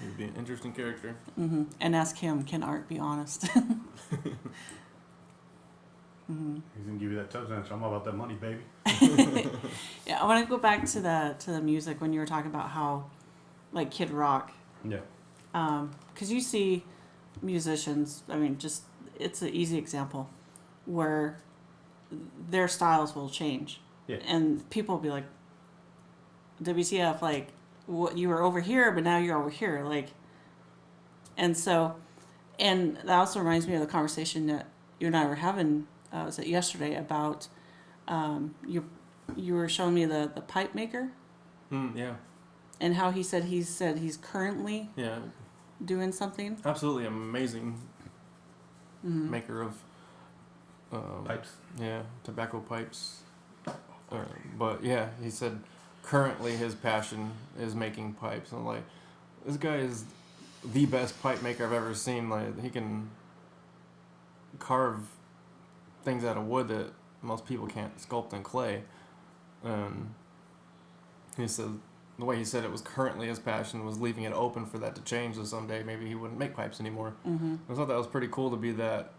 He'd be an interesting character. And ask him, can art be honest? He's gonna give you that touchdown. I'm all about that money, baby. Yeah, I want to go back to the music when you were talking about how, like, Kid Rock. Yeah. Because you see musicians, I mean, just, it's an easy example where their styles will change. Yeah. And people will be like, WTF, like, what, you were over here, but now you're over here. Like, and so, and that also reminds me of the conversation that you and I were having, was it yesterday, about you were showing me the pipe maker Yeah. and how he said he's currently Yeah. doing something. Absolutely amazing maker of Pipes. yeah, tobacco pipes. But yeah, he said currently his passion is making pipes. And like, this guy is the best pipe maker I've ever seen. Like, he can carve things out of wood that most people can't sculpt in clay. He said the way he said it was currently his passion was leaving it open for that to change. So someday maybe he wouldn't make pipes anymore. I thought that was pretty cool to be that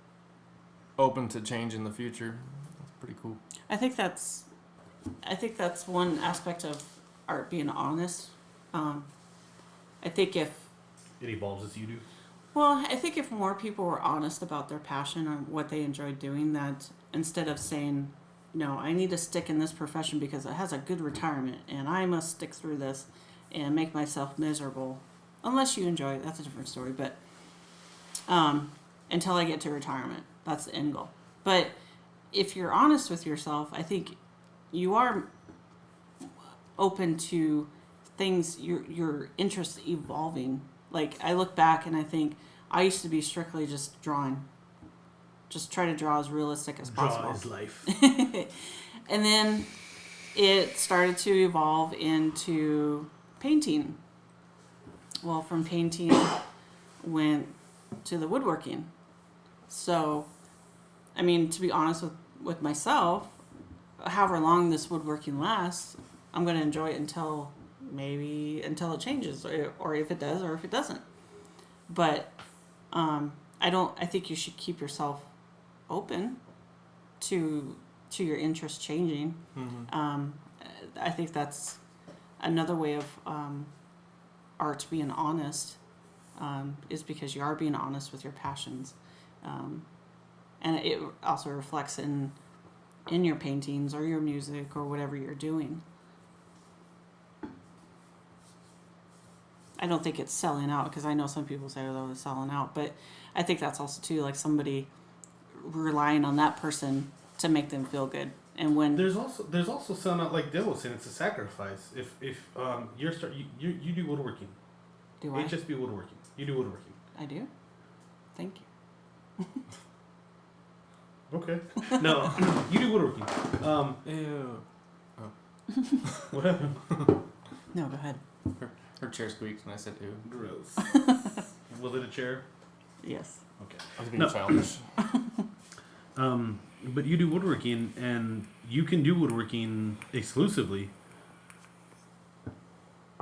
open to change in the future. That's pretty cool. I think that's one aspect of art, being honest. I think if It evolves as you do. Well, I think if more people were honest about their passion or what they enjoyed doing, that instead of saying, no, I need to stick in this profession because it has a good retirement and I must stick through this and make myself miserable, unless you enjoy it, that's a different story, but until I get to retirement, that's the end goal. But if you're honest with yourself, I think you are open to things, your interests evolving. Like, I look back and I think I used to be strictly just drawing. Just try to draw as realistic as possible. Draw is life. And then it started to evolve into painting. Well, from painting went to the woodworking. So, I mean, to be honest with myself, however long this woodworking lasts, I'm going to enjoy it until it changes, or if it does, or if it doesn't. But I think you should keep yourself open to your interest changing. I think that's another way of art being honest, is because you are being honest with your passions, and it also reflects in your paintings or your music or whatever you're doing. don't think it's selling out, because I know some people say, oh, it's selling out, but I think that's also too like somebody relying on that person to make them feel good. And when there's also selling out, like Dale was saying, it's a sacrifice. If you do woodworking, do I? HSB Woodworking, you do woodworking. I do. Thank you. Okay. No, you do woodworking. Ew. What happened? No, go ahead. Her chair squeaked and I said, ew. Gross. Was it a chair? Yes. Okay. I was being childish. But you do woodworking, and you can do woodworking exclusively.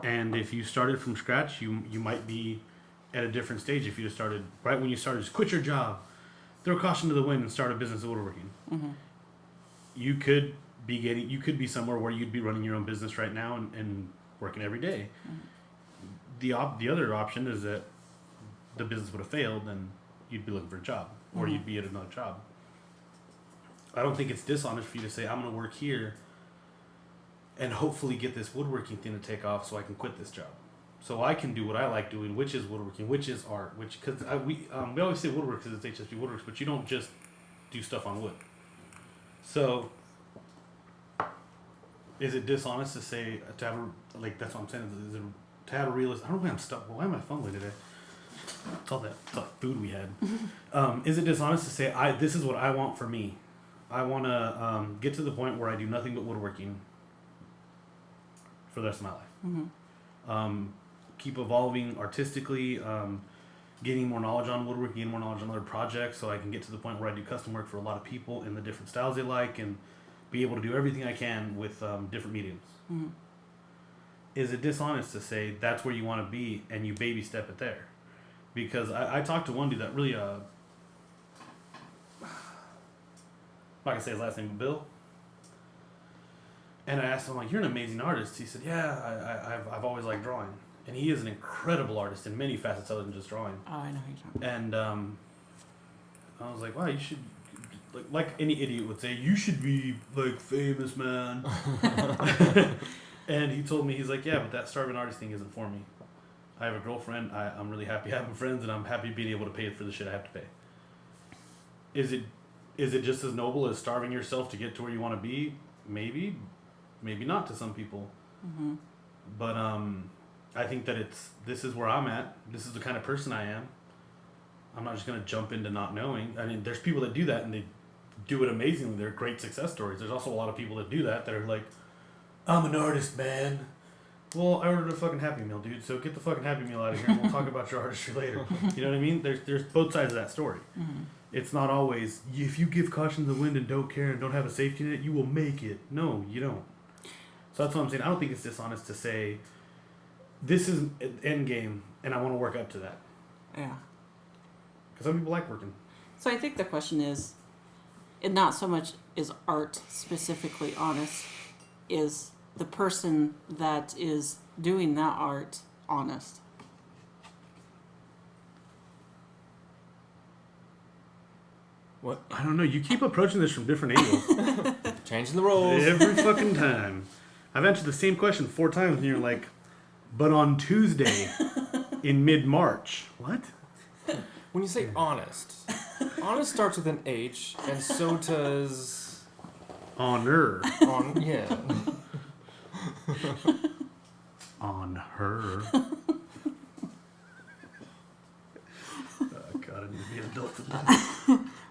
And if you started from scratch, you might be at a different stage. If you just started right when you started, just quit your job, throw caution to the wind, and start a business of woodworking. Mm-hmm. You could be somewhere where you'd be running your own business right now and working every day. Mm-hmm. The other option is that the business would have failed, and you'd be looking for a job, or you'd be at another job. I don't think it's dishonest for you to say, I'm going to work here and hopefully get this woodworking thing to take off so I can quit this job. So I can do what I like doing, which is woodworking, which is art, because we always say woodwork because it's HSB Woodworks, but you don't just do stuff on wood. So is it dishonest to say, to have a, like, that's what I'm saying, is it to have a realist, I don't know why I'm stuck, why am I fumbling today? It's all that food we had. Is it dishonest to say, this is what I want for me? I want to get to the point where I do nothing but woodworking for the rest of my life. Mm-hmm. Keep evolving artistically, gaining more knowledge on woodworking, gaining more knowledge on other projects, so I can get to the point where I do custom work for a lot of people in the different styles they like, and be able to do everything I can with different mediums. Mm-hmm. Is it dishonest to say that's where you want to be and you baby step it there? Because I talked to one dude that really, I'm not going to say his last name, but Bill. And I asked him, like, you're an amazing artist. He said, yeah, I've always liked drawing. And he is an incredible artist in many facets other than just drawing. Oh, I know who you're talking And I was like, wow, you should, like any idiot would say, you should be, like, famous, man. And he told me, he's like, yeah, but that starving artist thing isn't for me. I have a girlfriend. I'm really happy having friends, and I'm happy being able to pay for the shit I have to pay. Is it just as noble as starving yourself to get to where you want to be? Maybe not to some people. Mm-hmm. But I think that this is where I'm at. This is the kind of person I am. I'm not just going to jump into not knowing. I mean, there's people that do that, and they do it amazingly. They're great success stories. There's also a lot of people that do that are like, I'm an artist, man. Well, I ordered a fucking Happy Meal, dude, so get the fucking Happy Meal out of here, and we'll talk about your artistry later. You know what I mean? There's both sides of that story. Mm-hmm. It's not always, if you give caution to the wind and don't care and don't have a safety net, you will make it. No, you don't. So that's what I'm saying. I don't think it's dishonest to say, this is an end game, and I want to work up to that. Yeah. Because some people like working. So I think the question is, and not so much is art specifically honest, is the person that is doing that art honest? What? I don't know. You keep approaching this from different angles. Changing the roles. Every fucking time. I've answered the same question 4 times, and you're like, but on Tuesday in mid-March. What? When you say honest, honest starts with an H, and so does... Honor. Yeah. On her. God, I need to be an adult today.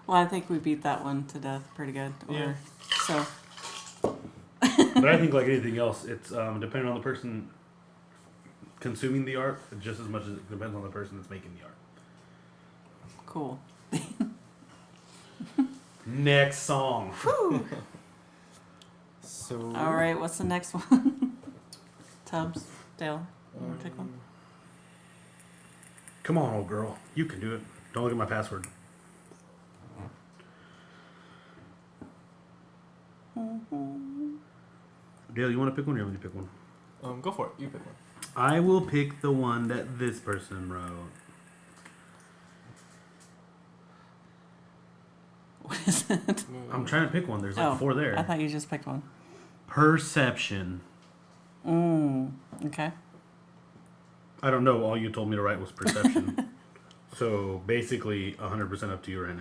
Well, I think we beat that one to death pretty good. Yeah. So. But I think like anything else, it's depending on the person consuming the art, just as much as it depends on the person that's making the art. Cool. Next song. Whew. So. All right, what's the next one? Tubbs, Dale, you want to pick one? Come on, old girl. You can do it. Don't look at my password. Dale, you want to pick one or you want me to pick one? Go for it. You pick one. I will pick the one that this person wrote. What is it? I'm trying to pick one. There's like 4 there. I thought you just picked one. Perception. Okay. I don't know. All you told me to write was perception. So basically, 100% up to you right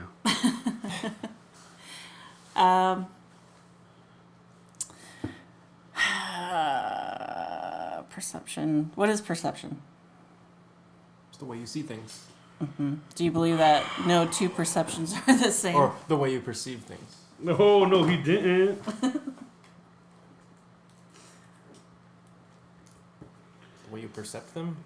now. Perception. What is perception? It's the way you see things. Do you believe that no two perceptions are the same? Or the way you perceive things. No, he didn't. The way you perceive them?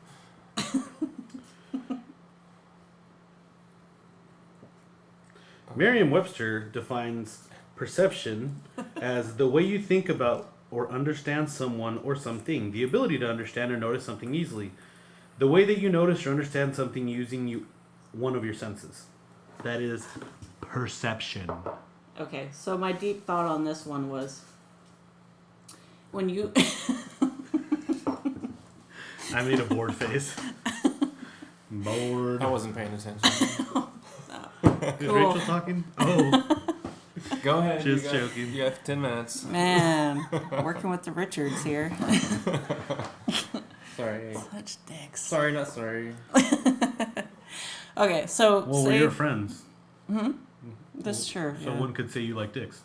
Merriam-Webster defines perception as the way you think about or understand someone or something, the ability to understand or notice something easily, the way that you notice or understand something using one of your senses. That is perception. Okay, so my deep thought on this one was when you. I made a bored face. Bored. I wasn't paying attention. Is Rachel talking? Oh. Go ahead. Just joking. You have 10 minutes. Man, working with the Richards here. Sorry. Such dicks. Sorry, not sorry. Okay, so Well, say, we're friends. That's true. So Yeah. one could say you like dicks.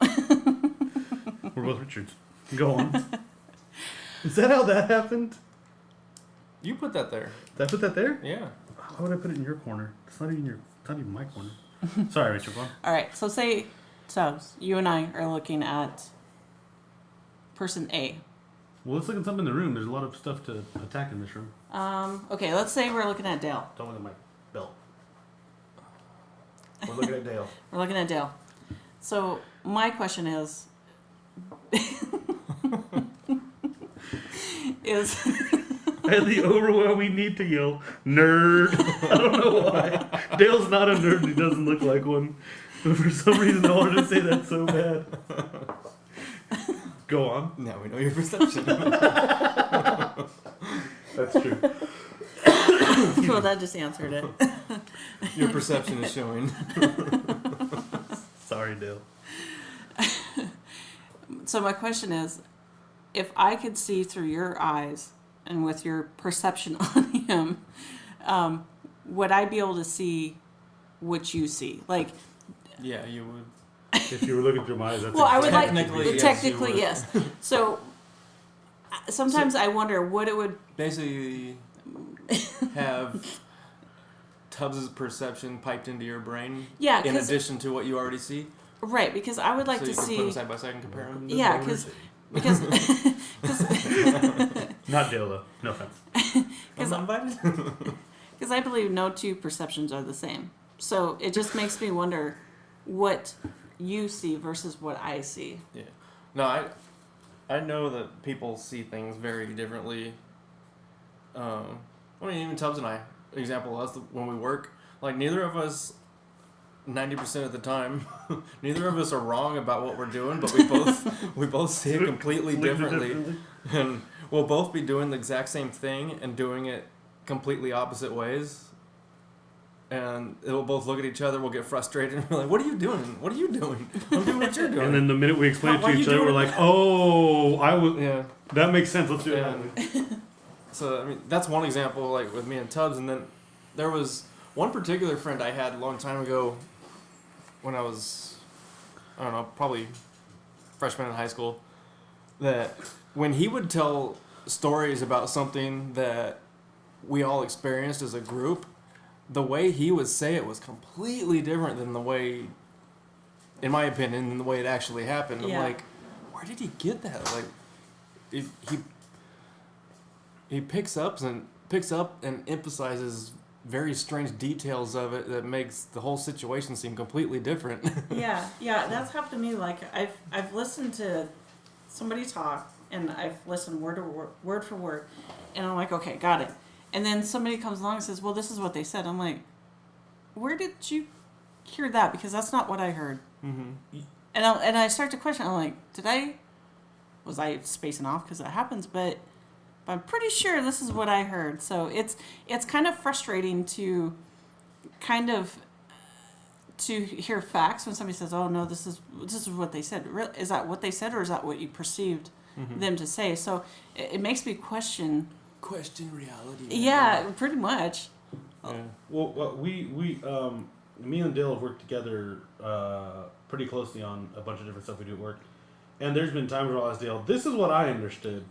We're both Richards. Go on. Is that how that happened? You put that there. Did I put that there? Yeah. How would I put it in your corner? It's not even my corner. Sorry, Rachel. Go on. All right, so say, Tubbs, you and I are looking at person A. Well, let's look at something in the room. There's a lot of stuff to attack in this room. Okay, let's say we're looking at Dale. Don't look at my belt. We're looking at Dale. We're looking at Dale. So my question is, I had the overwhelming need to yell, nerd. I don't know why. Dale's not a nerd. He doesn't look like one. But for some reason, I wanted to say that so bad. Go on. Now we know your perception. That's true. well, that just answered it. Your perception is showing. Sorry, Dale. So my question is, if I could see through your eyes and with your perception on him, would I be able to see what you see? Like, Yeah, you would. If you were looking through my eyes, that's well, I would like Technically, yes, technically you would. yes. So sometimes I wonder what it would. Basically, have Tubbs' perception piped into your brain. Yeah, In 'cause- addition to what you already see. right, because I would like So to you can put see. them side by side and compare them. Yeah, because Not Dale, though. No offense. I'm not invited. because I believe no two perceptions are the same. So it just makes me wonder what you see versus what I see. Yeah. No, I know that people see things very differently. I mean, even Tubbs and I, example, us when we work, like neither of us, 90% of the time, neither of us are wrong about what we're doing, but we both see it completely differently, and we'll both be doing the exact same thing and doing it completely opposite ways. And we'll both look at each other, we'll get frustrated, and we're like, what are you doing? What are you doing? I'm doing what you're doing. And then the minute we explain it Why to are each you other, we're doing like, oh, I would. yeah. That makes sense. Let's do it. And so, I mean, that's one example, like, with me and Tubbs. And then there was one particular friend I had a long time ago when I was, I don't know, probably freshman in high school, that when he would tell stories about something that we all experienced as a group, the way he would say it was completely different than the way, in my opinion, than the way it actually happened. Yeah. I'm like, where did he get that? Like, he picks up and emphasizes very strange details of it that makes the whole situation seem completely different. Yeah, that's happened to me. Like I've listened to somebody talk, and I've listened word for word, and I'm like, okay, got it. And then somebody comes along and says, well, this is what they said. I'm like, where did you hear that? Because that's not what I heard. Mm-hmm. And I start to question. I'm like, was I spacing off? Because that happens, but I'm pretty sure this is what I heard. So it's kind of frustrating to hear facts when somebody says, oh no, this is what they said. Is that what they said, or is that what you perceived them to say? So it makes me question question reality. Yeah, pretty much. Yeah. Well, me and Dale have worked together pretty closely on a bunch of different stuff we do at work. And there's been times where I'll ask Dale, this is what I understood.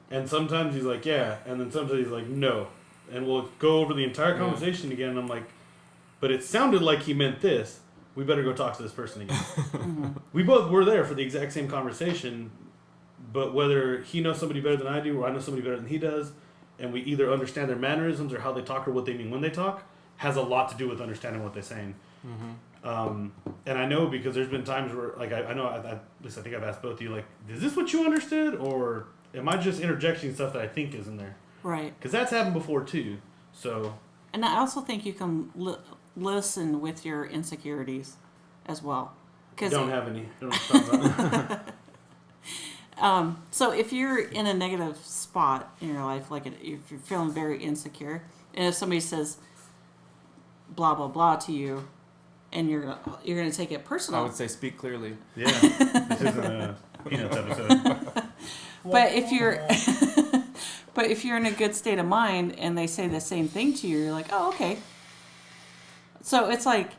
And sometimes he's like, yeah. And then sometimes he's like, no. And we'll go over the entire conversation again. And I'm like, but it sounded like he meant this. We better go talk to this person again. We both were there for the exact same conversation. But whether he knows somebody better than I do or I know somebody better than he does, and we either understand their mannerisms or how they talk or what they mean when they talk, has a lot to do with understanding what they're saying. And I know because there's been times where, like, I know, at least I think I've asked both of you, like, is this what you understood? Or am I just interjecting stuff that I think is in there? Right. Because that's happened before, too. So. And I also think you can listen with your insecurities as well. Don't have any. Don't talk about it. So if you're in a negative spot in your life, like if you're feeling very insecure, and if somebody says blah blah blah to you, and you're gonna take it personal. I would say speak clearly. Yeah, this isn't a Peanuts episode. But if you're in a good state of mind and they say the same thing to you, you're like, oh, okay. So it's like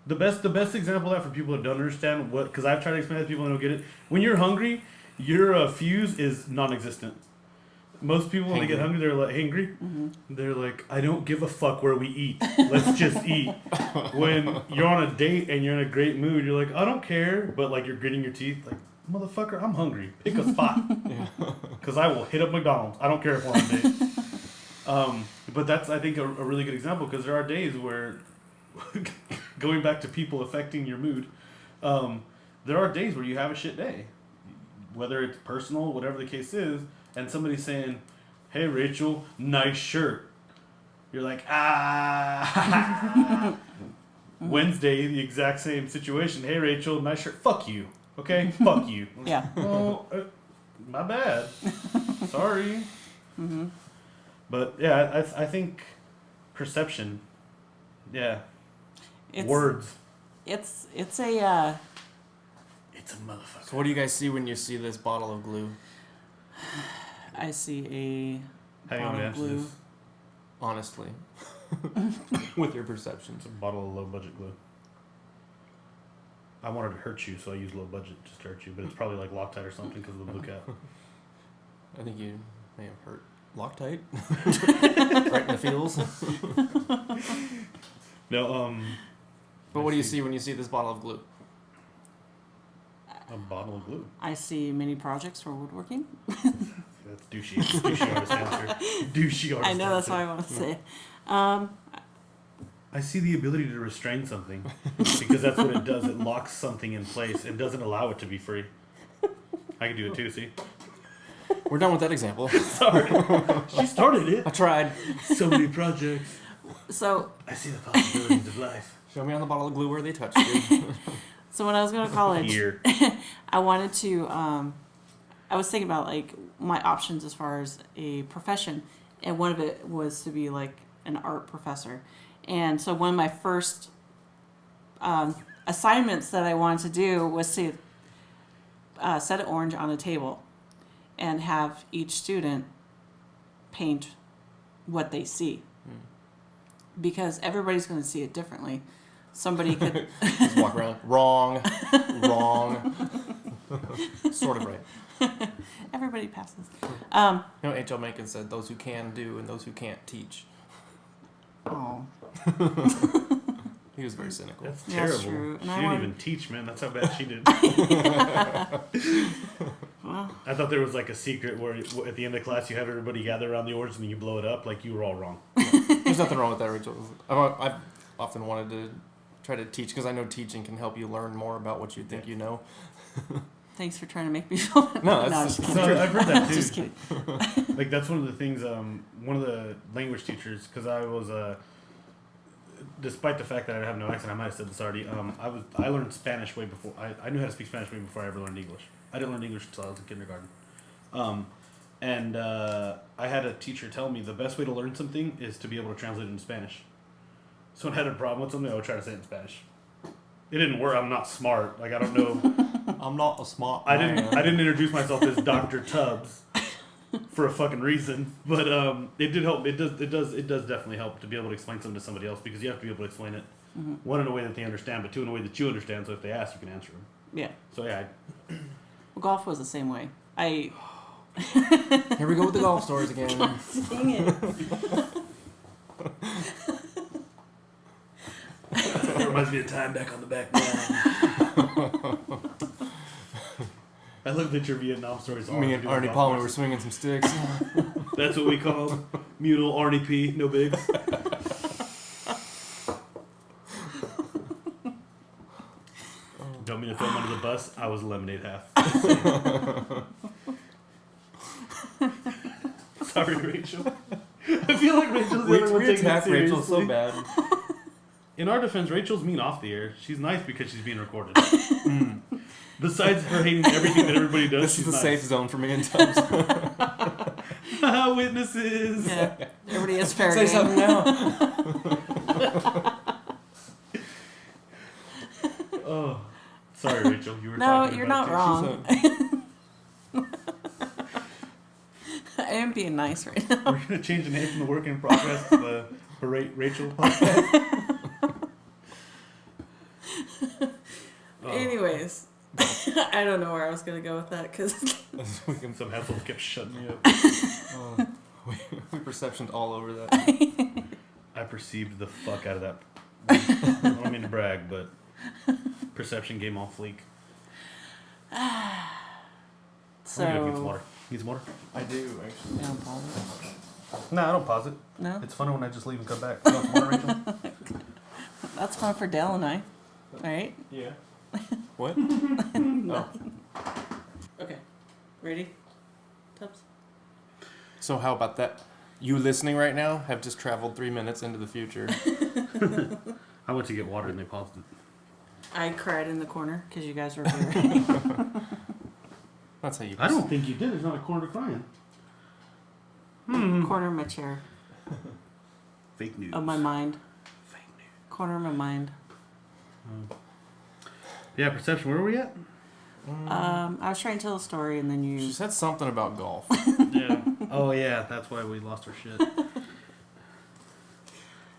the best example of that for people that don't understand what, because I've tried to explain it to people and don't get it. When you're hungry, your fuse is non-existent. Most people when they get hungry, they're like hangry. They're like, I don't give a fuck where we eat. Let's just eat. When you're on a date and you're in a great mood, you're like, I don't care, but like you're gritting your teeth, like, motherfucker, I'm hungry. Pick a spot, because I will hit up McDonald's. I don't care if we're on a date. But that's, I think, a really good example, because there are days where, going back to people affecting your mood, there are days where you have a shit day, whether it's personal, whatever the case is. And somebody's saying, hey, Rachel, nice shirt. You're like, ah. Wednesday, the exact same situation. Hey, Rachel, nice shirt. Fuck you. Okay? Fuck you. yeah. Oh, my bad. Sorry. But, yeah, I think perception. Yeah. Words. It's a... It's a motherfucker. So what do you guys see when you see this bottle of glue? I see a How do you want to bottle of answer glue. this? Honestly. With your perceptions. It's a bottle of low-budget glue. I wanted to hurt you, so I used low-budget just to hurt you. But it's probably like Loctite or something because of the blue cap. I think you may have hurt Loctite. Right in the feels. No, But what do you see when you see this bottle of glue? a bottle of glue. I see many projects for woodworking. That's douchey. Douchey artist answer. Douchey artist I know, that's answer. what I want to say. I see the ability to restrain something because that's what it does. It locks something in place and doesn't allow it to be free. I can do it too, see? We're done with that example. Sorry. She started it. I tried. So many projects. So I see the possibilities of life. Show me on the bottle of glue where they touched you. So when I was going to college, Here. I wanted to, I was thinking about like my options as far as a profession. And one of it was to be like an art professor. And so one of my first assignments that I wanted to do was to set an orange on a table and have each student paint what they see. Because everybody's going to see it differently. Somebody could Just walk around. Wrong. Sort of right. everybody passes. H.L. Mencken said, those who can do and those who can't teach. Oh, He was very cynical. That's Yeah, terrible. that's true. And She I didn't wanted- even teach, man. That's how bad she did. well, I thought there was like a secret where at the end of class you have everybody gather around the orange and then you blow it up. Like you were all wrong. There's nothing wrong with that, Rachel. I've often wanted to try to teach because I know teaching can help you learn more about what you think you know. thanks for trying to make me feel. No, I'm that's just So kidding. I've heard that too. Just kidding. Like that's one of the things. One of the language teachers, because I was, despite the fact that I have no accent, I might have said this already. I learned Spanish way before. I knew how to speak Spanish way before I ever learned English. I didn't learn English until I was in kindergarten. And I had a teacher tell me the best way to learn something is to be able to translate it into Spanish. So when I had a problem with something, I would try to say it in Spanish. It didn't work. I'm not smart. Like I don't know. I'm not a smart I man. didn't introduce myself as Dr. Tubbs. for a fucking reason. But it did help. It does definitely help to be able to explain something to somebody else, because you have to be able to explain it, one, in a way that they understand, but two, in a way that you understand. So if they ask, you can answer them. Yeah. So yeah. Well, golf was the same way. Here we go with the golf stories again. Dang it. It reminds me of time back on the back nine. I looked at your Vietnam stories. Me and Arnie Palmer were swinging some sticks. That's what we call him. Mutal Arnie P. No bigs. Don't mean to throw him under the bus. I was lemonade half. Sorry, Rachel. I feel like Rachel's the other one We taking attack it Rachel so seriously. bad. In our defense, Rachel's mean off the air. She's nice because she's being recorded. Besides her hating everything that everybody does, This is she's the nice. safe zone for me and Tubbs. Witnesses. Yeah. Everybody is fair Say game. something now. Oh, sorry, Rachel. You were No, talking you're about not wrong. I am being nice right now. We're gonna change the name from the Work in Progress to the Berate Rachel podcast. Anyways, I don't know where I was gonna go with that because Some assholes kept shutting me up. We perceptioned all over that. I perceived the fuck out of that. I don't mean to brag, but perception game on fleek. so. I'm good. Need some water. Need some water? I do, actually. Yeah, I'm pausing. No, I don't pause it. No, It's funny when I just leave and come back. You want some water, Rachel? that's fun for Dale and I. Right? Yeah. What? Okay. Ready? Tubbs? So how about that? You listening right now have just traveled 3 minutes into the future. I went to get water and they paused it. I cried in the corner because you guys were here. That's how you. I don't think you did. There's not a corner to crying. Corner of my chair. Fake news. Of my mind. Fake news. Corner of my mind. Yeah, perception. Where were we at? I was trying to tell a story and then She you. said something about golf. Yeah. Oh, yeah. That's why we lost our shit.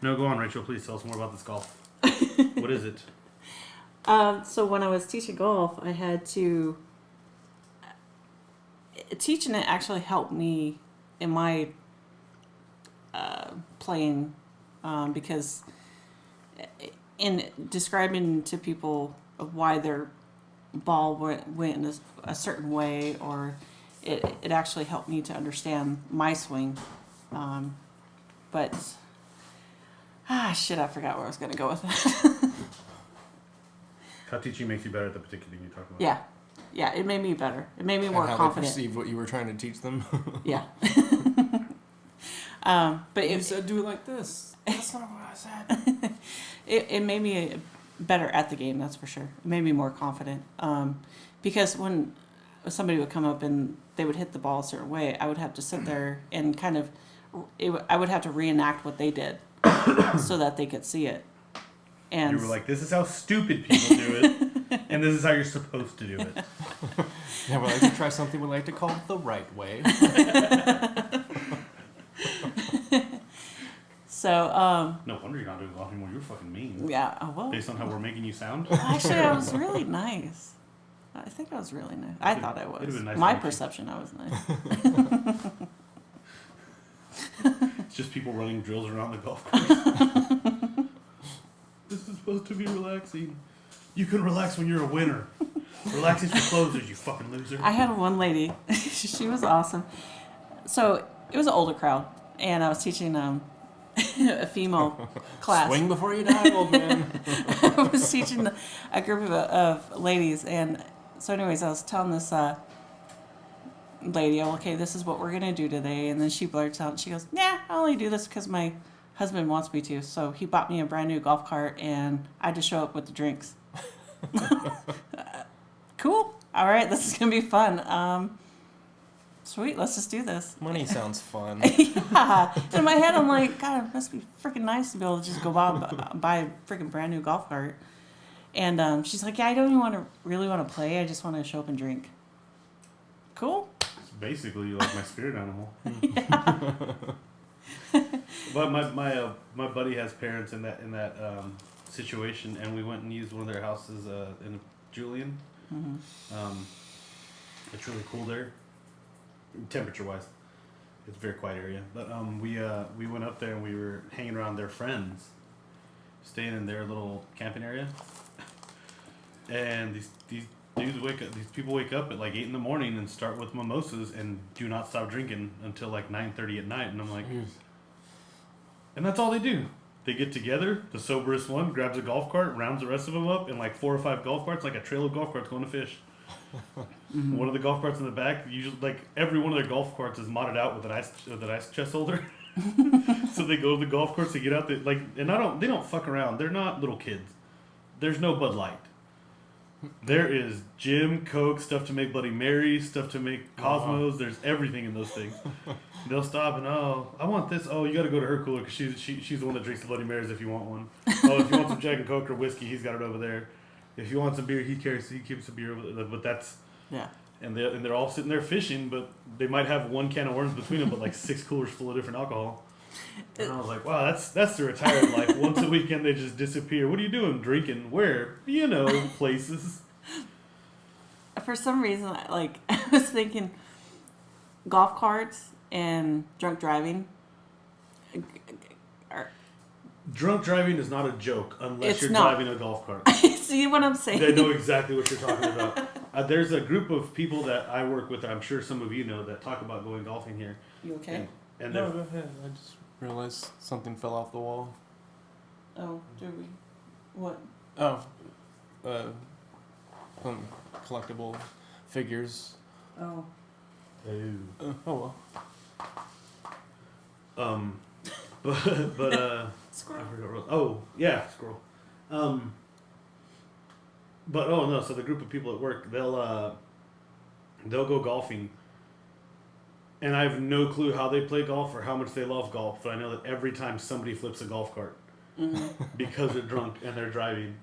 No, go on, Rachel. Please tell us more about this golf. What is it? So when I was teaching golf, I had to. Teaching it actually helped me in my playing because in describing to people of why their ball went in a certain way, or it actually helped me to understand my swing. But shit, I forgot where I was going to go with that. Oh. How teaching makes you better at the particular thing you're talking about. Yeah, it made me better. It made me more and how confident. they perceived what you were trying to teach them. Yeah. But You it said do it like this. That's not what I said. it made me better at the game, that's for sure. It made me more confident. Because when somebody would come up and they would hit the ball a certain way, I would have to sit there and kind of, I would have to reenact what they did so that they could see it. And You were like, this is how stupid people do it, and this is how you're supposed to do it. Yeah, we like to try something we like to call the right way. so, No wonder you're not doing golf anymore. You're fucking mean. yeah, well, Based on how we're making you sound. actually, I was really nice. I think I was really nice. I thought I was. it'd been nice My to meet you. perception, I was nice. It's just people running drills around the golf course. This is supposed to be relaxing. You can relax when you're a winner. Relaxing's for closers, you fucking loser. I had one lady. She was awesome. So it was an older crowd, and I was teaching a female class. Swing before you die, old man. I was teaching a group of ladies, and so anyways, I was telling this lady, okay, this is what we're gonna do today, and then she blurts out, and she goes, "Yeah, I only do this because my husband wants me to. So he bought me a brand new golf cart, and I had to show up with the drinks." Cool. All right, this is gonna be fun. Sweet, let's just do this. Money sounds fun. Yeah. In my head, I'm like, God, it must be freaking nice to be able to just go buy a freaking brand new golf cart. And she's like, yeah, I don't even really want to play. I just want to show up and drink. Cool. basically like my spirit animal. But my buddy has parents in that situation, and we went and used one of their houses in Julian. It's really cool there, temperature wise. It's a very quiet area. But we went up there and we were hanging around their friends, staying in their little camping area. And these people wake up at like 8 a.m. and start with mimosas and do not stop drinking until like 9:30 at night. And I'm like, and that's all they do. They get together. The soberest one grabs a golf cart, rounds the rest of them up in like 4 or 5 golf carts, like a trail of golf carts going to fish. One of the golf carts in the back, usually like every one of their golf carts is modded out with an ice chest holder. So they go to the golf course, they get out there, like, and they don't fuck around. They're not little kids. There's no Bud Light. There is Jim, Coke, stuff to make Bloody Mary, stuff to make Cosmos. There's everything in those things. They'll stop and, I want this. Oh, you got to go to her cooler because she's the one that drinks the Bloody Marys if you want one. Oh, if you want some Jack and Coke or whiskey, he's got it over there. If you want some beer, he keeps the beer over there. But that's and they're all sitting there fishing, but they might have one can of worms between them, but like 6 coolers full of different alcohol. And I was like, wow, that's the retired life. Once a weekend, they just disappear. What are you doing? Drinking? Where? Places. For some reason, I was thinking golf carts and drunk driving. Drunk driving is not a joke unless you're driving a golf cart. See what I'm saying? They know exactly what you're talking about. There's a group of people that I work with, I'm sure some of you know, that talk about going golfing here. You okay? And No, go ahead. I just realized something fell off the wall. Oh, do we? What? Oh, some collectible figures. Oh. Oh well. But Squirrel. I forgot. Oh yeah, squirrel. But no. So the group of people at work, they'll go golfing, and I have no clue how they play golf or how much they love golf. But I know that every time somebody flips a golf cart because they're drunk and they're driving.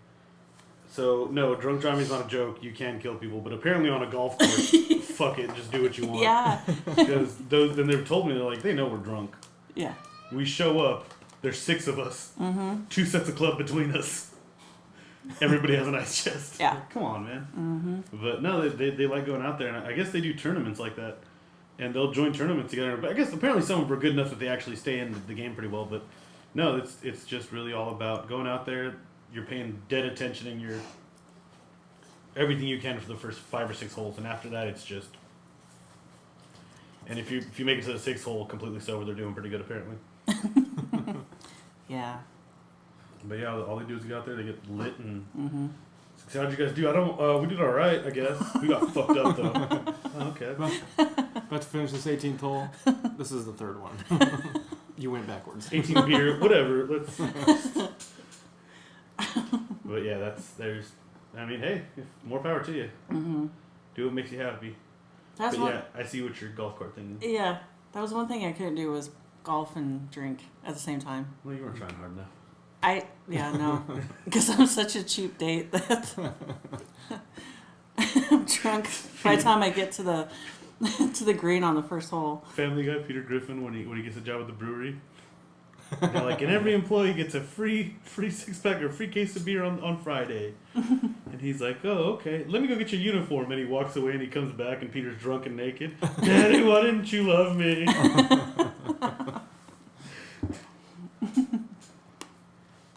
So no, drunk driving is not a joke. You can kill people, but apparently on a golf course, fuck it, just do what you want. Yeah. Because then they've told me they know we're drunk. Yeah. We show up. There's 6 of us. 2 sets of club between us. Everybody has an ice chest. Yeah. Come on, man. But no, they like going out there, and I guess they do tournaments like that, and they'll join tournaments together. But I guess apparently some of them are good enough that they actually stay in the game pretty well. But no, it's just really all about going out there. You're paying dead attention, and you're everything you can for the first 5 or 6 holes, and after that, it's just. And if you make it to the 6th hole completely sober, they're doing pretty good apparently. Yeah. But yeah, all they do is get out there, they get lit, and so how'd you guys do? We did all right, I guess. We got fucked up though. Oh, okay. About to finish this 18th hole. This is the 3rd one. You went backwards. 18 beer, whatever. Let's. But yeah, hey, more power to you. Do what makes you happy. That's yeah, I see what your golf cart thing is. Yeah, that was one thing I couldn't do was golf and drink at the same time. Well, you weren't trying hard enough. No, because I'm such a cheap date that I'm drunk by the time I get to the green on the first hole. Family Guy Peter Griffin when he gets a job at the brewery. They're like, and every employee gets a free 6-pack or free case of beer on Friday. And he's like, oh, okay. Let me go get your uniform. And he walks away and he comes back and Peter's drunk and naked. Daddy, why didn't you love me?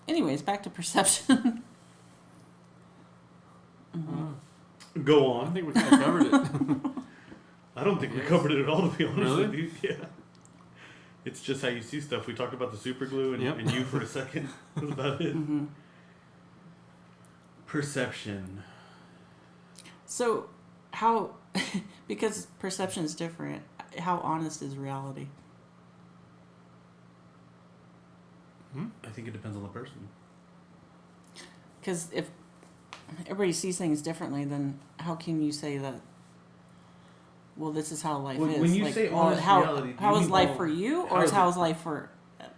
Anyways, back to perception. Go I on. think we kind of covered it. I don't think we covered it at all, to be honest Really? with you. Yeah. It's just how you see stuff. We talked about the super glue and you for a second. That's about it. Perception. So, how, because perception is different, how honest is reality? I think it depends on the person. Because if everybody sees things differently, then how can you say that, well, this is how life is? When you say honest reality, how is life for you, or how is life for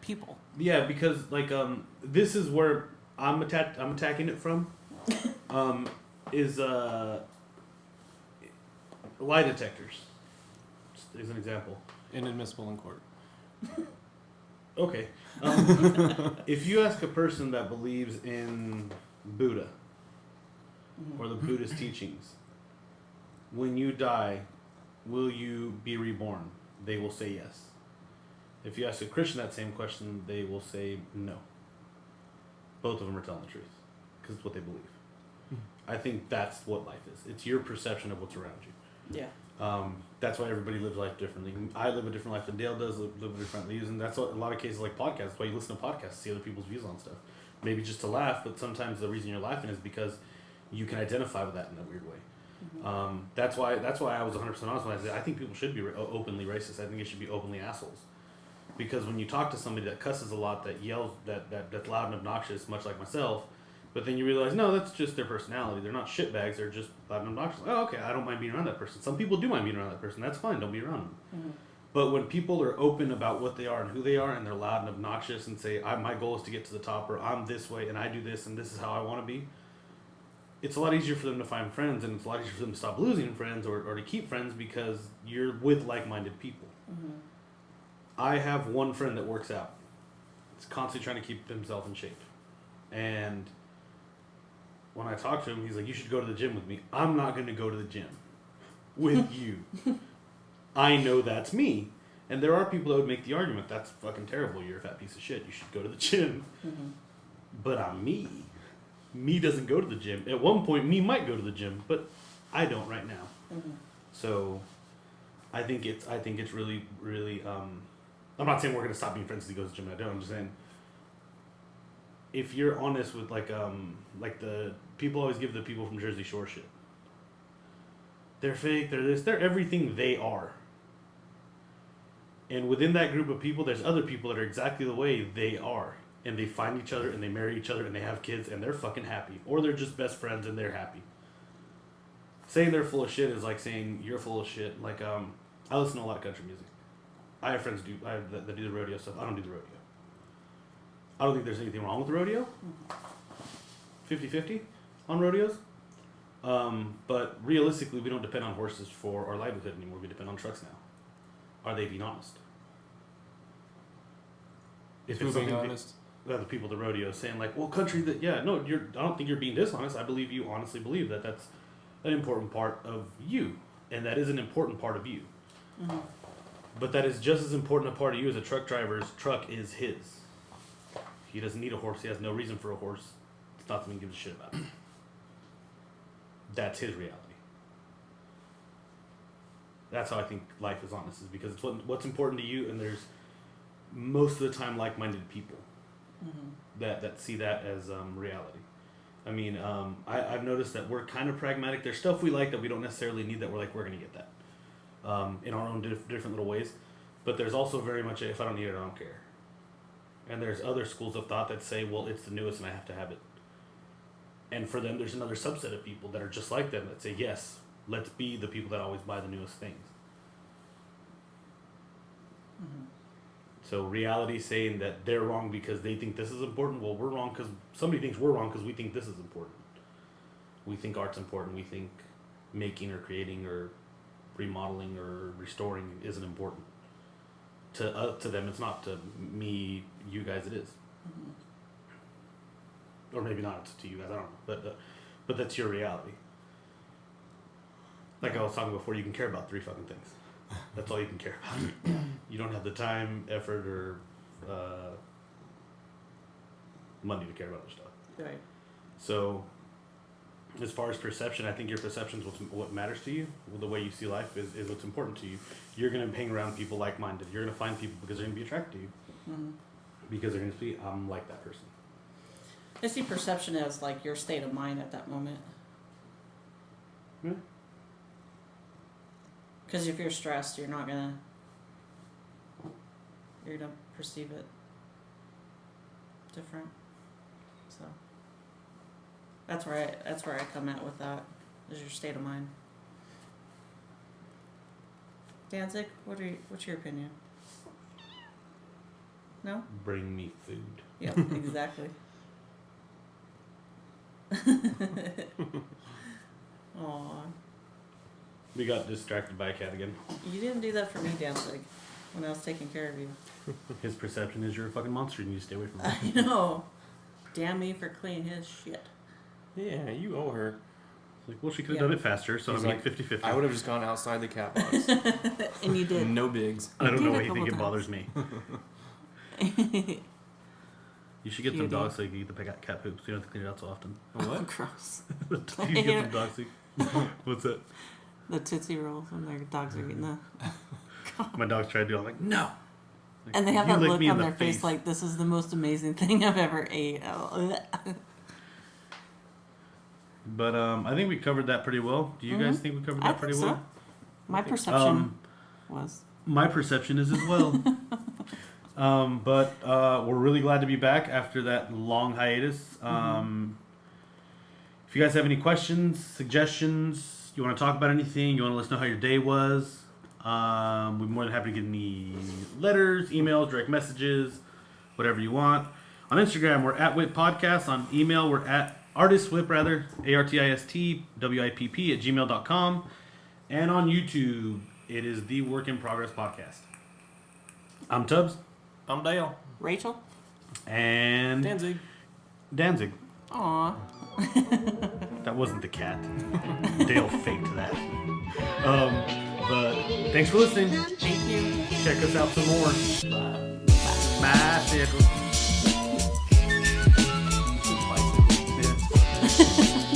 people? Yeah, because this is where I'm attacking it from. Is lie detectors. as an example. Inadmissible in court. Okay. If you ask a person that believes in Buddha or the Buddhist teachings, when you die, will you be reborn? They will say yes. If you ask a Christian that same question, they will say no. Both of them are telling the truth because it's what they believe. I think that's what life is. It's your perception of what's around you. Yeah. That's why everybody lives life differently. I live a different life than Dale does, live a different views, and that's what a lot of cases like podcasts. That's why you listen to podcasts, see other people's views on stuff. Maybe just to laugh, but sometimes the reason you're laughing is because you can identify with that in a weird way. Mm-hmm. That's why I was 100% honest when I said I think people should be openly racist. I think it should be openly assholes. Because when you talk to somebody that cusses a lot, that yells, that's loud and obnoxious, much like myself, but then you realize, no, that's just their personality. They're not shitbags. They're just loud and obnoxious. Oh, okay, I don't mind being around that person. Some people do mind being around that person. That's fine. Don't be around them. Mm-hmm. But when people are open about what they are and who they are, and they're loud and obnoxious and say, my goal is to get to the top, or I'm this way, and I do this, and this is how I want to be, it's a lot easier for them to find friends, and it's a lot easier for them to stop losing friends or to keep friends because you're with like-minded people. Mm-hmm. I have one friend that works out. He's constantly trying to keep himself in shape. And when I talk to him, he's like, you should go to the gym with me. I'm not going to go to the gym with you. I know that's me. And there are people that would make the argument, that's fucking terrible. You're a fat piece of shit. You should go to the gym. Mm-hmm. But I'm me. Me doesn't go to the gym. At one point, me might go to the gym, but I don't right now. Mm-hmm. So I think it's really, really, I'm not saying we're going to stop being friends because he goes to the gym and I don't. I'm just saying, if you're honest with like the people always give the people from Jersey Shore shit. They're fake, they're this, they're everything they are. And within that group of people, there's other people that are exactly the way they are. And they find each other and they marry each other and they have kids and they're fucking happy. Or they're just best friends and they're happy. Saying they're full of shit is like saying you're full of shit. Like, I listen to a lot of country music. I have friends that do the rodeo stuff. I don't do the rodeo. I don't think there's anything wrong with the rodeo. 50-50 on rodeos. But realistically, we don't depend on horses for our livelihood anymore. We depend on trucks now. Are they being honest? If it's being something honest? The people at the rodeo saying like, well, country that, yeah, no, I don't think you're being dishonest. I believe you honestly believe that that's an important part of you. And that is an important part of you. Mm-hmm. But that is just as important a part of you as a truck driver's truck is his. He doesn't need a horse. He has no reason for a horse. It's not something he gives a shit about. That's his reality. That's how I think life is honest, is because it's what's important to you, and there's most of the time like-minded people that see that as reality. I mean, I've noticed that we're kind of pragmatic. There's stuff we like that we don't necessarily need that we're like, we're going to get that in our own different little ways. But there's also very much if I don't need it, I don't care. And there's other schools of thought that say, well, it's the newest and I have to have it. And for them, there's another subset of people that are just like them that say, yes, let's be the people that always buy the newest things. Mm-hmm. So reality saying that they're wrong because they think this is important. Well, we're wrong because somebody thinks we're wrong because we think this is important. We think art's important. We think making or creating or remodeling or restoring isn't important. To them, it's not. To me, you guys, it is. Mm-hmm. Or maybe not to you guys. I don't know. But that's your reality. Like I was talking before, you can care about 3 fucking things. That's all you can care about. You don't have the time, effort, or money to care about other stuff. Right. So, as far as perception, I think your perception is what matters to you. The way you see life is what's important to you. You're going to hang around people like-minded. You're going to find people because they're going to be attracted to you. Mm-hmm. Because they're going to see, I'm like that person. I see perception as like your state of mind at that moment. Yeah. Because if you're stressed, you're gonna perceive it different. So that's where I come at with that. Is your state of mind. Danzig, what's your opinion? No? Bring me food. Yep, exactly. Aww. We got distracted by a cat again. You didn't do that for me, Danzig, when I was taking care of you. His perception is you're a fucking monster and you need to stay away from him. I know. Damn me for cleaning his shit. Yeah, you owe her. Like, well, she could have done it faster, so He's I'm like, like 50-50. I would have just gone outside the cat box. And you did. No bigs. I don't did know a why you couple think it times. bothers me. You should get some Cutie. dogs so you can eat the cat poop, so you don't have to clean it out so often. What? Gross. You can get some dogs. What's that? The Tootsie Rolls when their dogs are eating the... My dogs tried to do it. I'm like, no. Like, And they have you that lick look me in on the their face like, this is the most amazing thing I've ever ate. But I think we covered that pretty well. Do you guys think we covered that pretty so. well? My perception was... My perception is as well. But we're really glad to be back after that long hiatus. If you guys have any questions, suggestions, you want to talk about anything, you want to let us know how your day was, we're more than happy to get any letters, emails, direct messages, whatever you want. On Instagram, we're at WIPP Podcast. On email, we're at artistwip, artistwipp@gmail.com. And on YouTube, it is the Work in Progress Podcast. I'm Tubbs. I'm Dale. Rachel? And Danzig. Aw. that wasn't the cat. Dale faked that. But thanks for listening. Thank you. Check us out some more. Bicycle. Bicycle. Yeah.